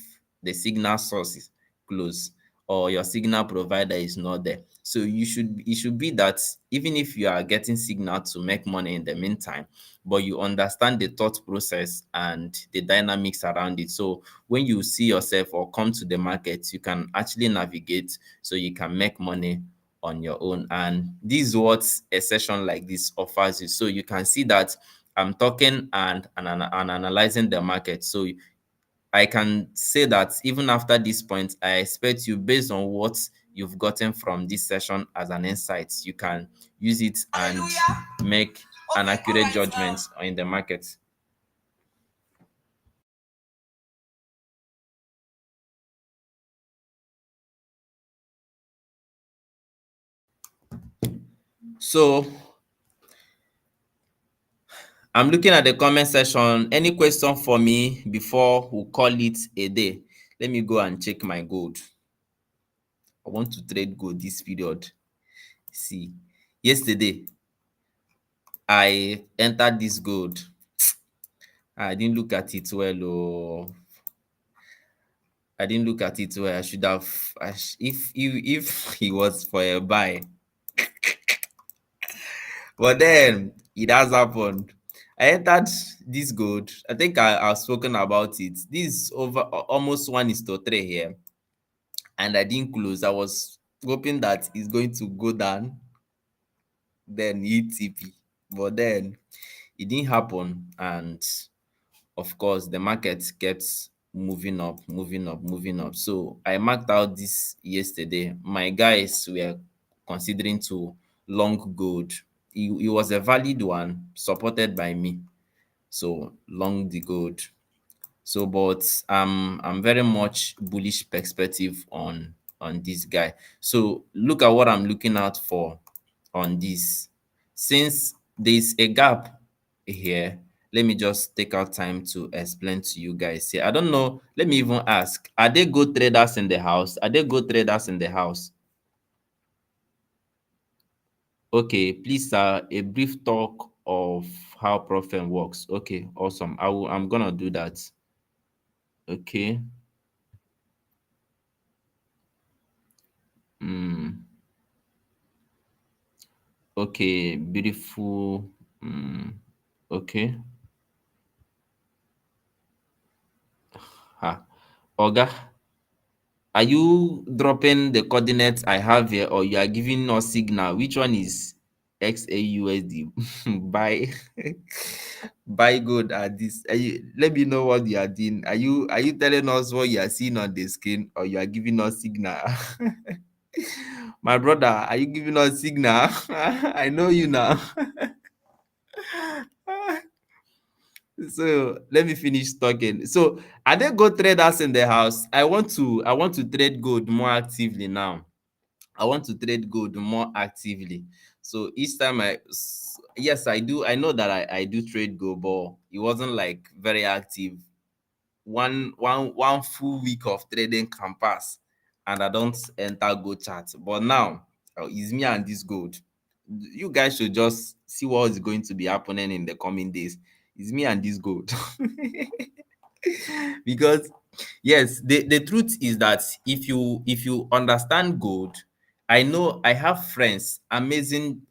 the signal source is closed or your signal provider is not there? So it should be that even if you are getting signal to make money in the meantime, but you understand the thought process and the dynamics around it. So when you see yourself or come to the market, you can actually navigate so you can make money on your own. And this is what a session like this offers you. So you can see that I'm talking and analyzing the market. So I can say that even after this point, I expect you, based on what you've gotten from this session as an insight, you can use it and make an accurate judgment in the market. So I'm looking at the comment section. Any question for me before we call it a day? Let me go and check my gold. I want to trade gold this period. See, yesterday I entered this gold. I didn't look at it well. Oh, I didn't look at it well. I should have. If he was for a buy, but then it has happened. I entered this gold. I think I've spoken about it. This is over almost 1:3 here, and I didn't close. I was hoping that it's going to go down, then hit TP, but then it didn't happen, and of course, the market kept moving up, moving up, moving up. So I marked out this yesterday. My guys were considering to long gold. It was a valid one, supported by me. So long the gold. So, but I'm very much bullish perspective on this guy. So look at what I'm looking out for on this. Since there's a gap here, let me just take out time to explain to you guys here. I don't know. Let me even ask: are there good traders in the house? Are there good traders in the house? Okay, please, a brief talk of how profit works. Okay, awesome. I'm gonna do that. Okay. Mm. Okay, beautiful. Mm, okay. Ha. Oga, are you dropping the coordinates I have here, or you are giving us signal? Which one is XAUSD? Buy buy good at this. Let me know what you are doing. Are you telling us what you are seeing on the screen, or you are giving us signal? My brother, are you giving us signal? I know you now. So let me finish talking. So are there gold traders in the house? I want to trade gold more actively now. I want to trade gold more actively. So each time yes, I do. I know that I do trade gold, but it wasn't like very active. One full week of trading can pass and I don't enter gold chart. But now it's me and this gold. You guys should just see what is going to be happening in the coming days. It's me and this gold. Because yes, the truth is that if you understand gold, I know I have friends, amazing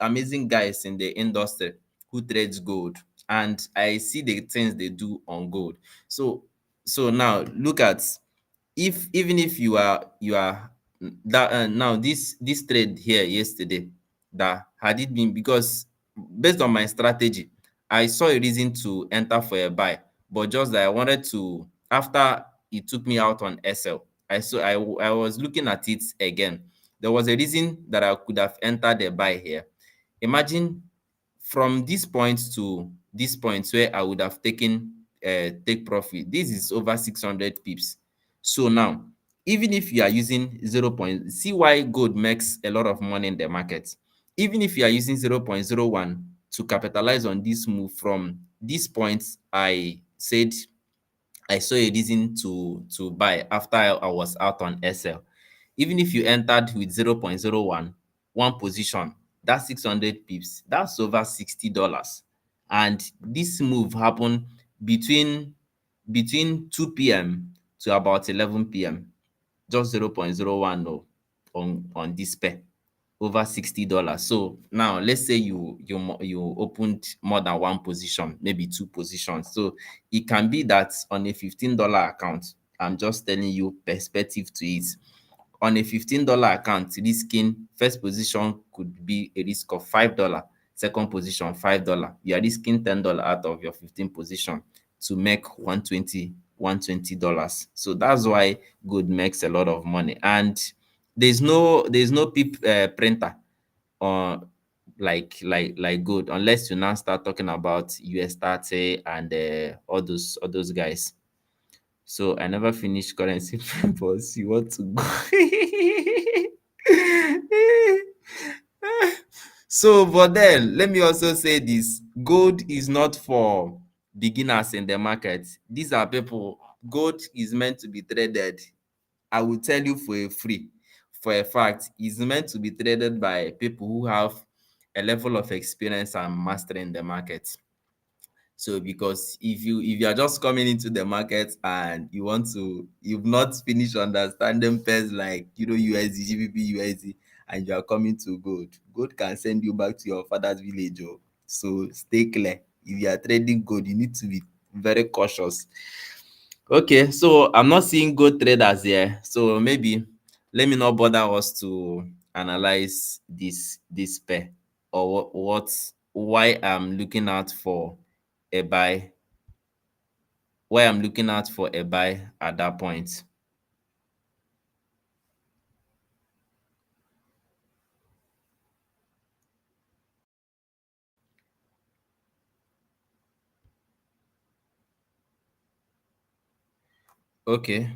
guys in the industry who trades gold, and I see the things they do on gold. So now look at, if even if you are that now this trade here yesterday, that had it been, because based on my strategy, I saw a reason to enter for a buy, but just that I wanted to, after it took me out on SL, I was looking at it again. There was a reason that I could have entered a buy here. Imagine from this point to this point where I would have taken take profit. This is over 600 pips. So now, even if you are using 0. See why gold makes a lot of money in the market. Even if you are using 0.01 to capitalize on this move from this point, I said I saw a reason to buy after I was out on SL. Even if you entered with 0.01, one position, that's 600 pips. That's over $60. And this move happened between 2 p.m. to about 11 p.m. Just 0.01 on this pair, over $60. So now let's say you opened more than one position, maybe two positions. So it can be that on a $15 account, I'm just telling you perspective to it. On a $15 account, risking first position could be a risk of $5, second position $5. You are risking $10 out of your 15 position to make 120 dollars. So that's why gold makes a lot of money. And there's no pip printer on like gold, unless you now start talking about US 30 and all those guys. So I never finished currency boss. You want to go? So, but then let me also say this: gold is not for beginners in the market. These are people. Gold is meant to be traded. I will tell you for a fact, it's meant to be traded by people who have a level of experience and mastery in the market. So because if you are just coming into the market and you've not finished understanding pairs like USD, GBP, USD, and you are coming to gold can send you back to your father's village. Oh. So stay clear. If you are trading gold, you need to be very cautious. Okay, so I'm not seeing gold traders here. So maybe let me not bother us to analyze this pair, or why I'm looking out for a buy, at that point. Okay,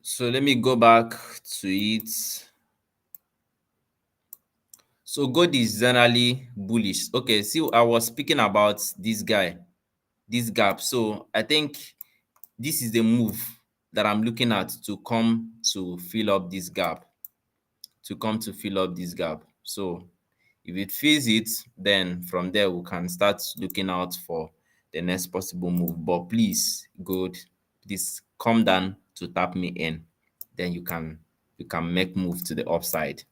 so let me go back to it. So gold is generally bullish. Okay, see, I was speaking about this guy, this gap. So I think this is the move that I'm looking at to come to fill up this gap. So if it fills it, then from there we can start looking out for the next possible move. But please, good, please come down to tap me in. Then you can make move to the upside.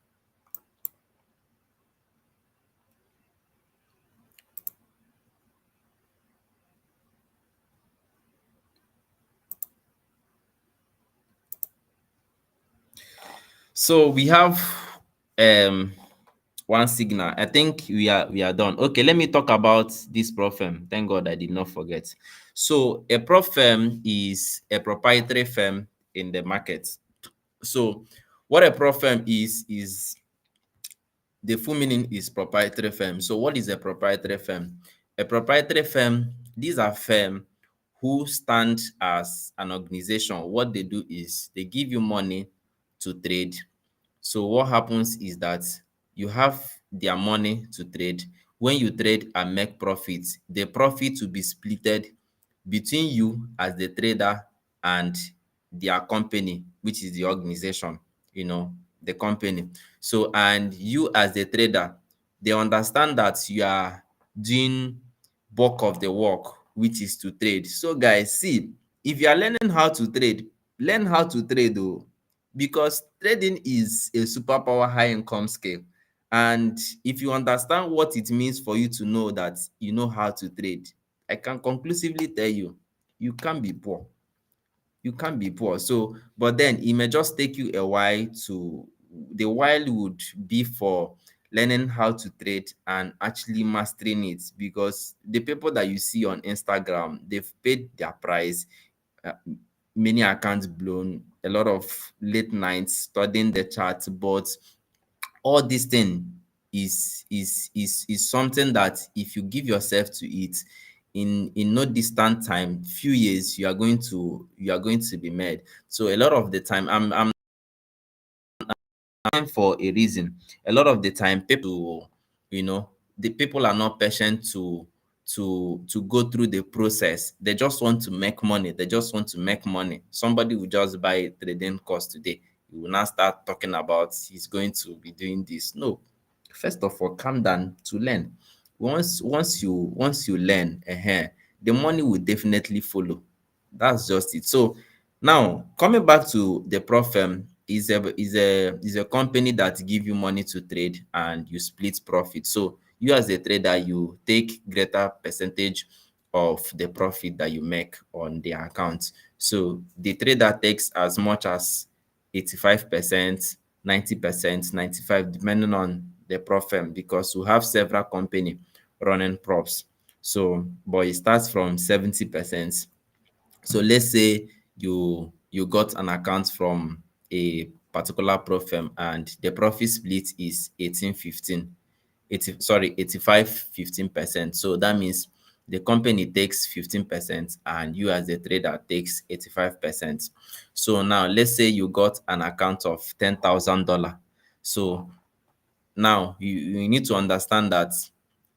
So we have um one signal. I think we are done. Okay, let me talk about this prop firm. Thank God I did not forget. So a prop firm is a proprietary firm in the market. So what a prop firm is the full meaning is proprietary firm. So what is a proprietary firm? A proprietary firm, these are firms who stand as an organization. What they do is they give you money to trade. So what happens is that you have their money to trade. When you trade and make profits, the profit will be splitted between you as the trader and their company, which is the organization, the company. So, and you as the trader, they understand that you are doing bulk of the work, which is to trade. So guys, see, if you are learning how to trade, learn how to trade though, because trading is a superpower high income skill. And if you understand what it means for you to know that you know how to trade, I can conclusively tell you, you can't be poor. You can't be poor. So, but then it may just take you a while. The while would be for learning how to trade and actually mastering it, because the people that you see on Instagram, they've paid their price, uh, many accounts blown, a lot of late nights studying the charts, but all this thing is something that if you give yourself to it, in no distant time, few years, you are going to be made. So a lot of the time, I'm for a reason. A lot of the time, people, the people are not patient to go through the process. They just want to make money. They just want to make money. Somebody will just buy a trading course today. He will now start talking about he's going to be doing this. No, first of all, calm down to learn. Once you learn, the money will definitely follow. That's just it. So now, coming back to the Prof firm, is a company that give you money to trade and you split profit. So you as a trader, you take greater percentage of the profit that you make on the account. So the trader takes as much as 85%, 90%, 95, depending on the Prof firm, because we have several company running props. So, but it starts from 70%. So let's say you got an account from a particular Prof firm and the profit split is 18-15, 85-15%. So that means the company takes 15% and you as a trader takes 85%. So now let's say you got an account of $10,000. So now you need to understand that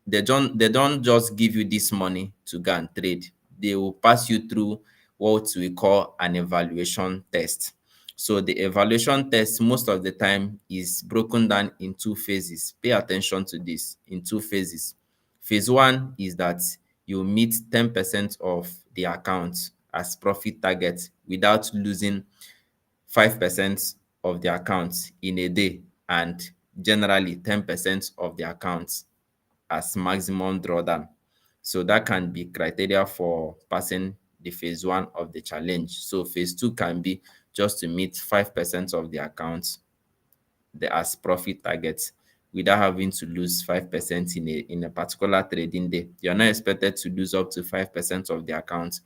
they don't just give you this money to go and trade. They will pass you through what we call an evaluation test. So the evaluation test most of the time is broken down in two phases. Pay attention to this, in two phases. Phase one is that you meet 10% of the account as profit target without losing 5% of the account in a day, and generally 10% of the account as maximum drawdown. So that can be criteria for passing the phase one of the challenge. So phase two can be just to meet 5% of the account as profit target without having to lose 5% in a particular trading day. You're not expected to lose up to 5% of the account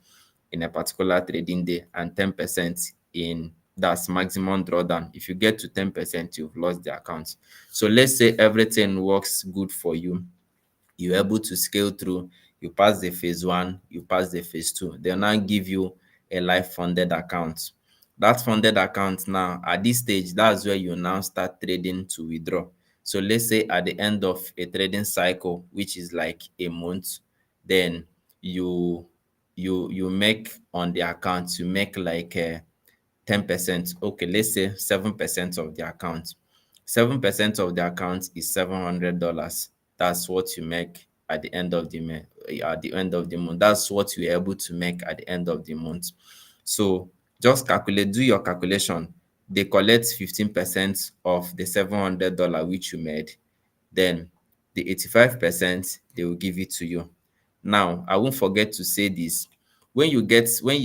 in a particular trading day, and 10% in that's maximum drawdown. If you get to 10%, you've lost the account. So let's say everything works good for you. You're able to scale through, you pass the phase one, you pass the phase two. They'll now give you a live funded account. That funded account now, at this stage, that's where you now start trading to withdraw. So let's say at the end of a trading cycle, which is like a month, then you make on the account, you make like 10%. Okay, let's say 7% of the account. 7% of the account is $700. That's what you make at the end of the month. That's what you're able to make at the end of the month. So just do your calculation. They collect 15% of the $700 which you made. Then the 85%, they will give it to you. Now, I won't forget to say this. When you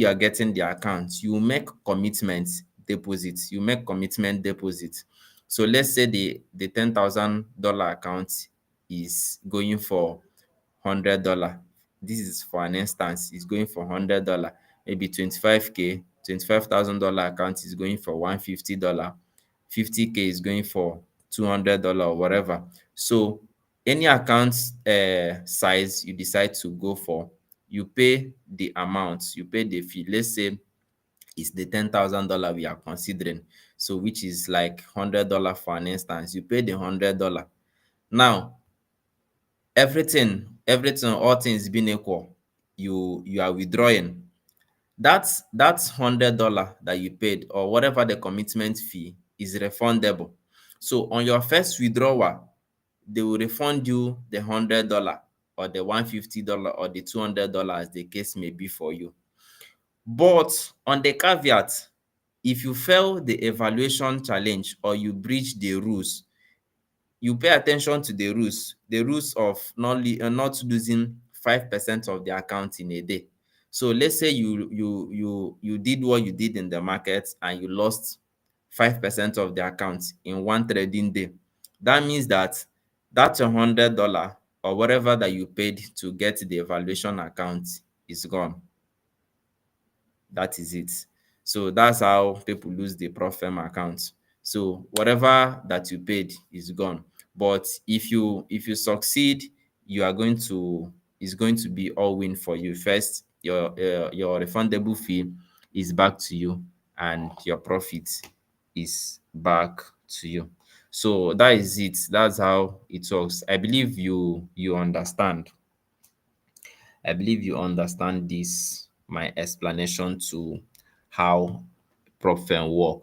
are getting the account, you make commitment deposits. You make commitment deposits. So let's say the $10,000 account is going for $100. This is for an instance, it's going for $100. Maybe 25K, $25,000 account is going for $150. 50K is going for $200 or whatever. So any account size you decide to go for, you pay the amount, you pay the fee. Let's say it's the $10,000 we are considering, so which is like $100 for an instance. You pay the $100. Now, everything, all things being equal, you are withdrawing. That's $100 that you paid, or whatever the commitment fee is, refundable. So on your first withdrawal, they will refund you the $100 or the $150 or the $200, as the case may be for you. But on the caveat, if you fail the evaluation challenge or you breach the rules, you pay attention to the rules of not losing 5% of the account in a day. So let's say you did what you did in the market and you lost 5% of the account in one trading day. That means that that $100 or whatever that you paid to get the evaluation account is gone. That is it. So that's how people lose the prop firm account. So whatever that you paid is gone. But if you succeed, you are going to it's going to be all win for you. First, your refundable fee is back to you, and your profit is back to you. So that is it. That's how it works. I believe you understand. I believe you understand this, my explanation to how prop firm work.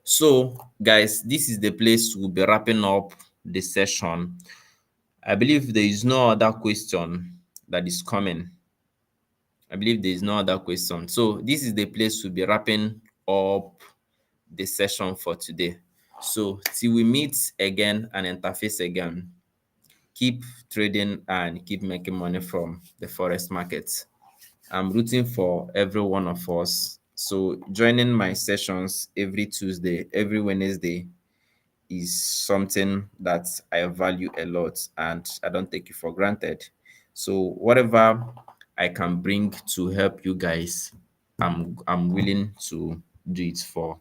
So, guys, this is the place we'll be wrapping up the session. I believe there is no other question that is coming. I believe there is no other question. So, this is the place we'll be wrapping up the session for today. So, till we meet again and interface again, keep trading and keep making money from the forex market. I'm rooting for every one of us. So joining my sessions every Tuesday, every Wednesday is something that I value a lot and I don't take it for granted. So whatever I can bring to help you guys, I'm willing to do it for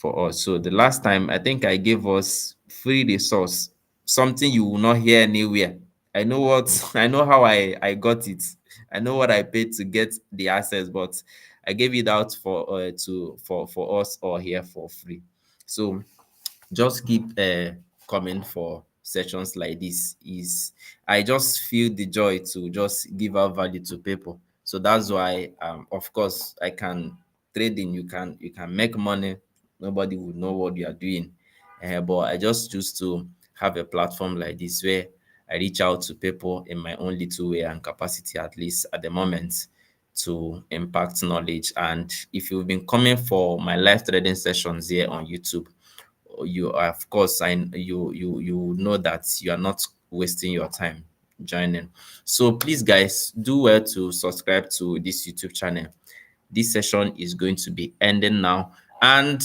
us. So the last time I think I gave us free resource, something you will not hear anywhere. I know what I know how I got it. I know what I paid to get the access, but I gave it out for us all here for free. So just keep coming for sessions like this. Is I just feel the joy to just give out value to people. So that's why of course I can trading, you can make money. Nobody would know what you are doing. But I just choose to have a platform like this where I reach out to people in my own little way and capacity, at least at the moment, to impact knowledge. And if you've been coming for my live trading sessions here on YouTube, you of course you know that you are not wasting your time joining. So please guys, do well to subscribe to this YouTube channel. This session is going to be ending now, and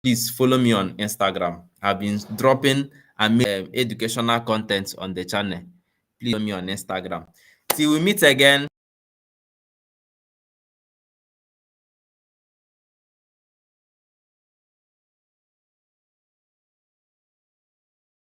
please follow me on Instagram. I've been dropping educational content on the channel. Please follow me on Instagram. Till we meet again.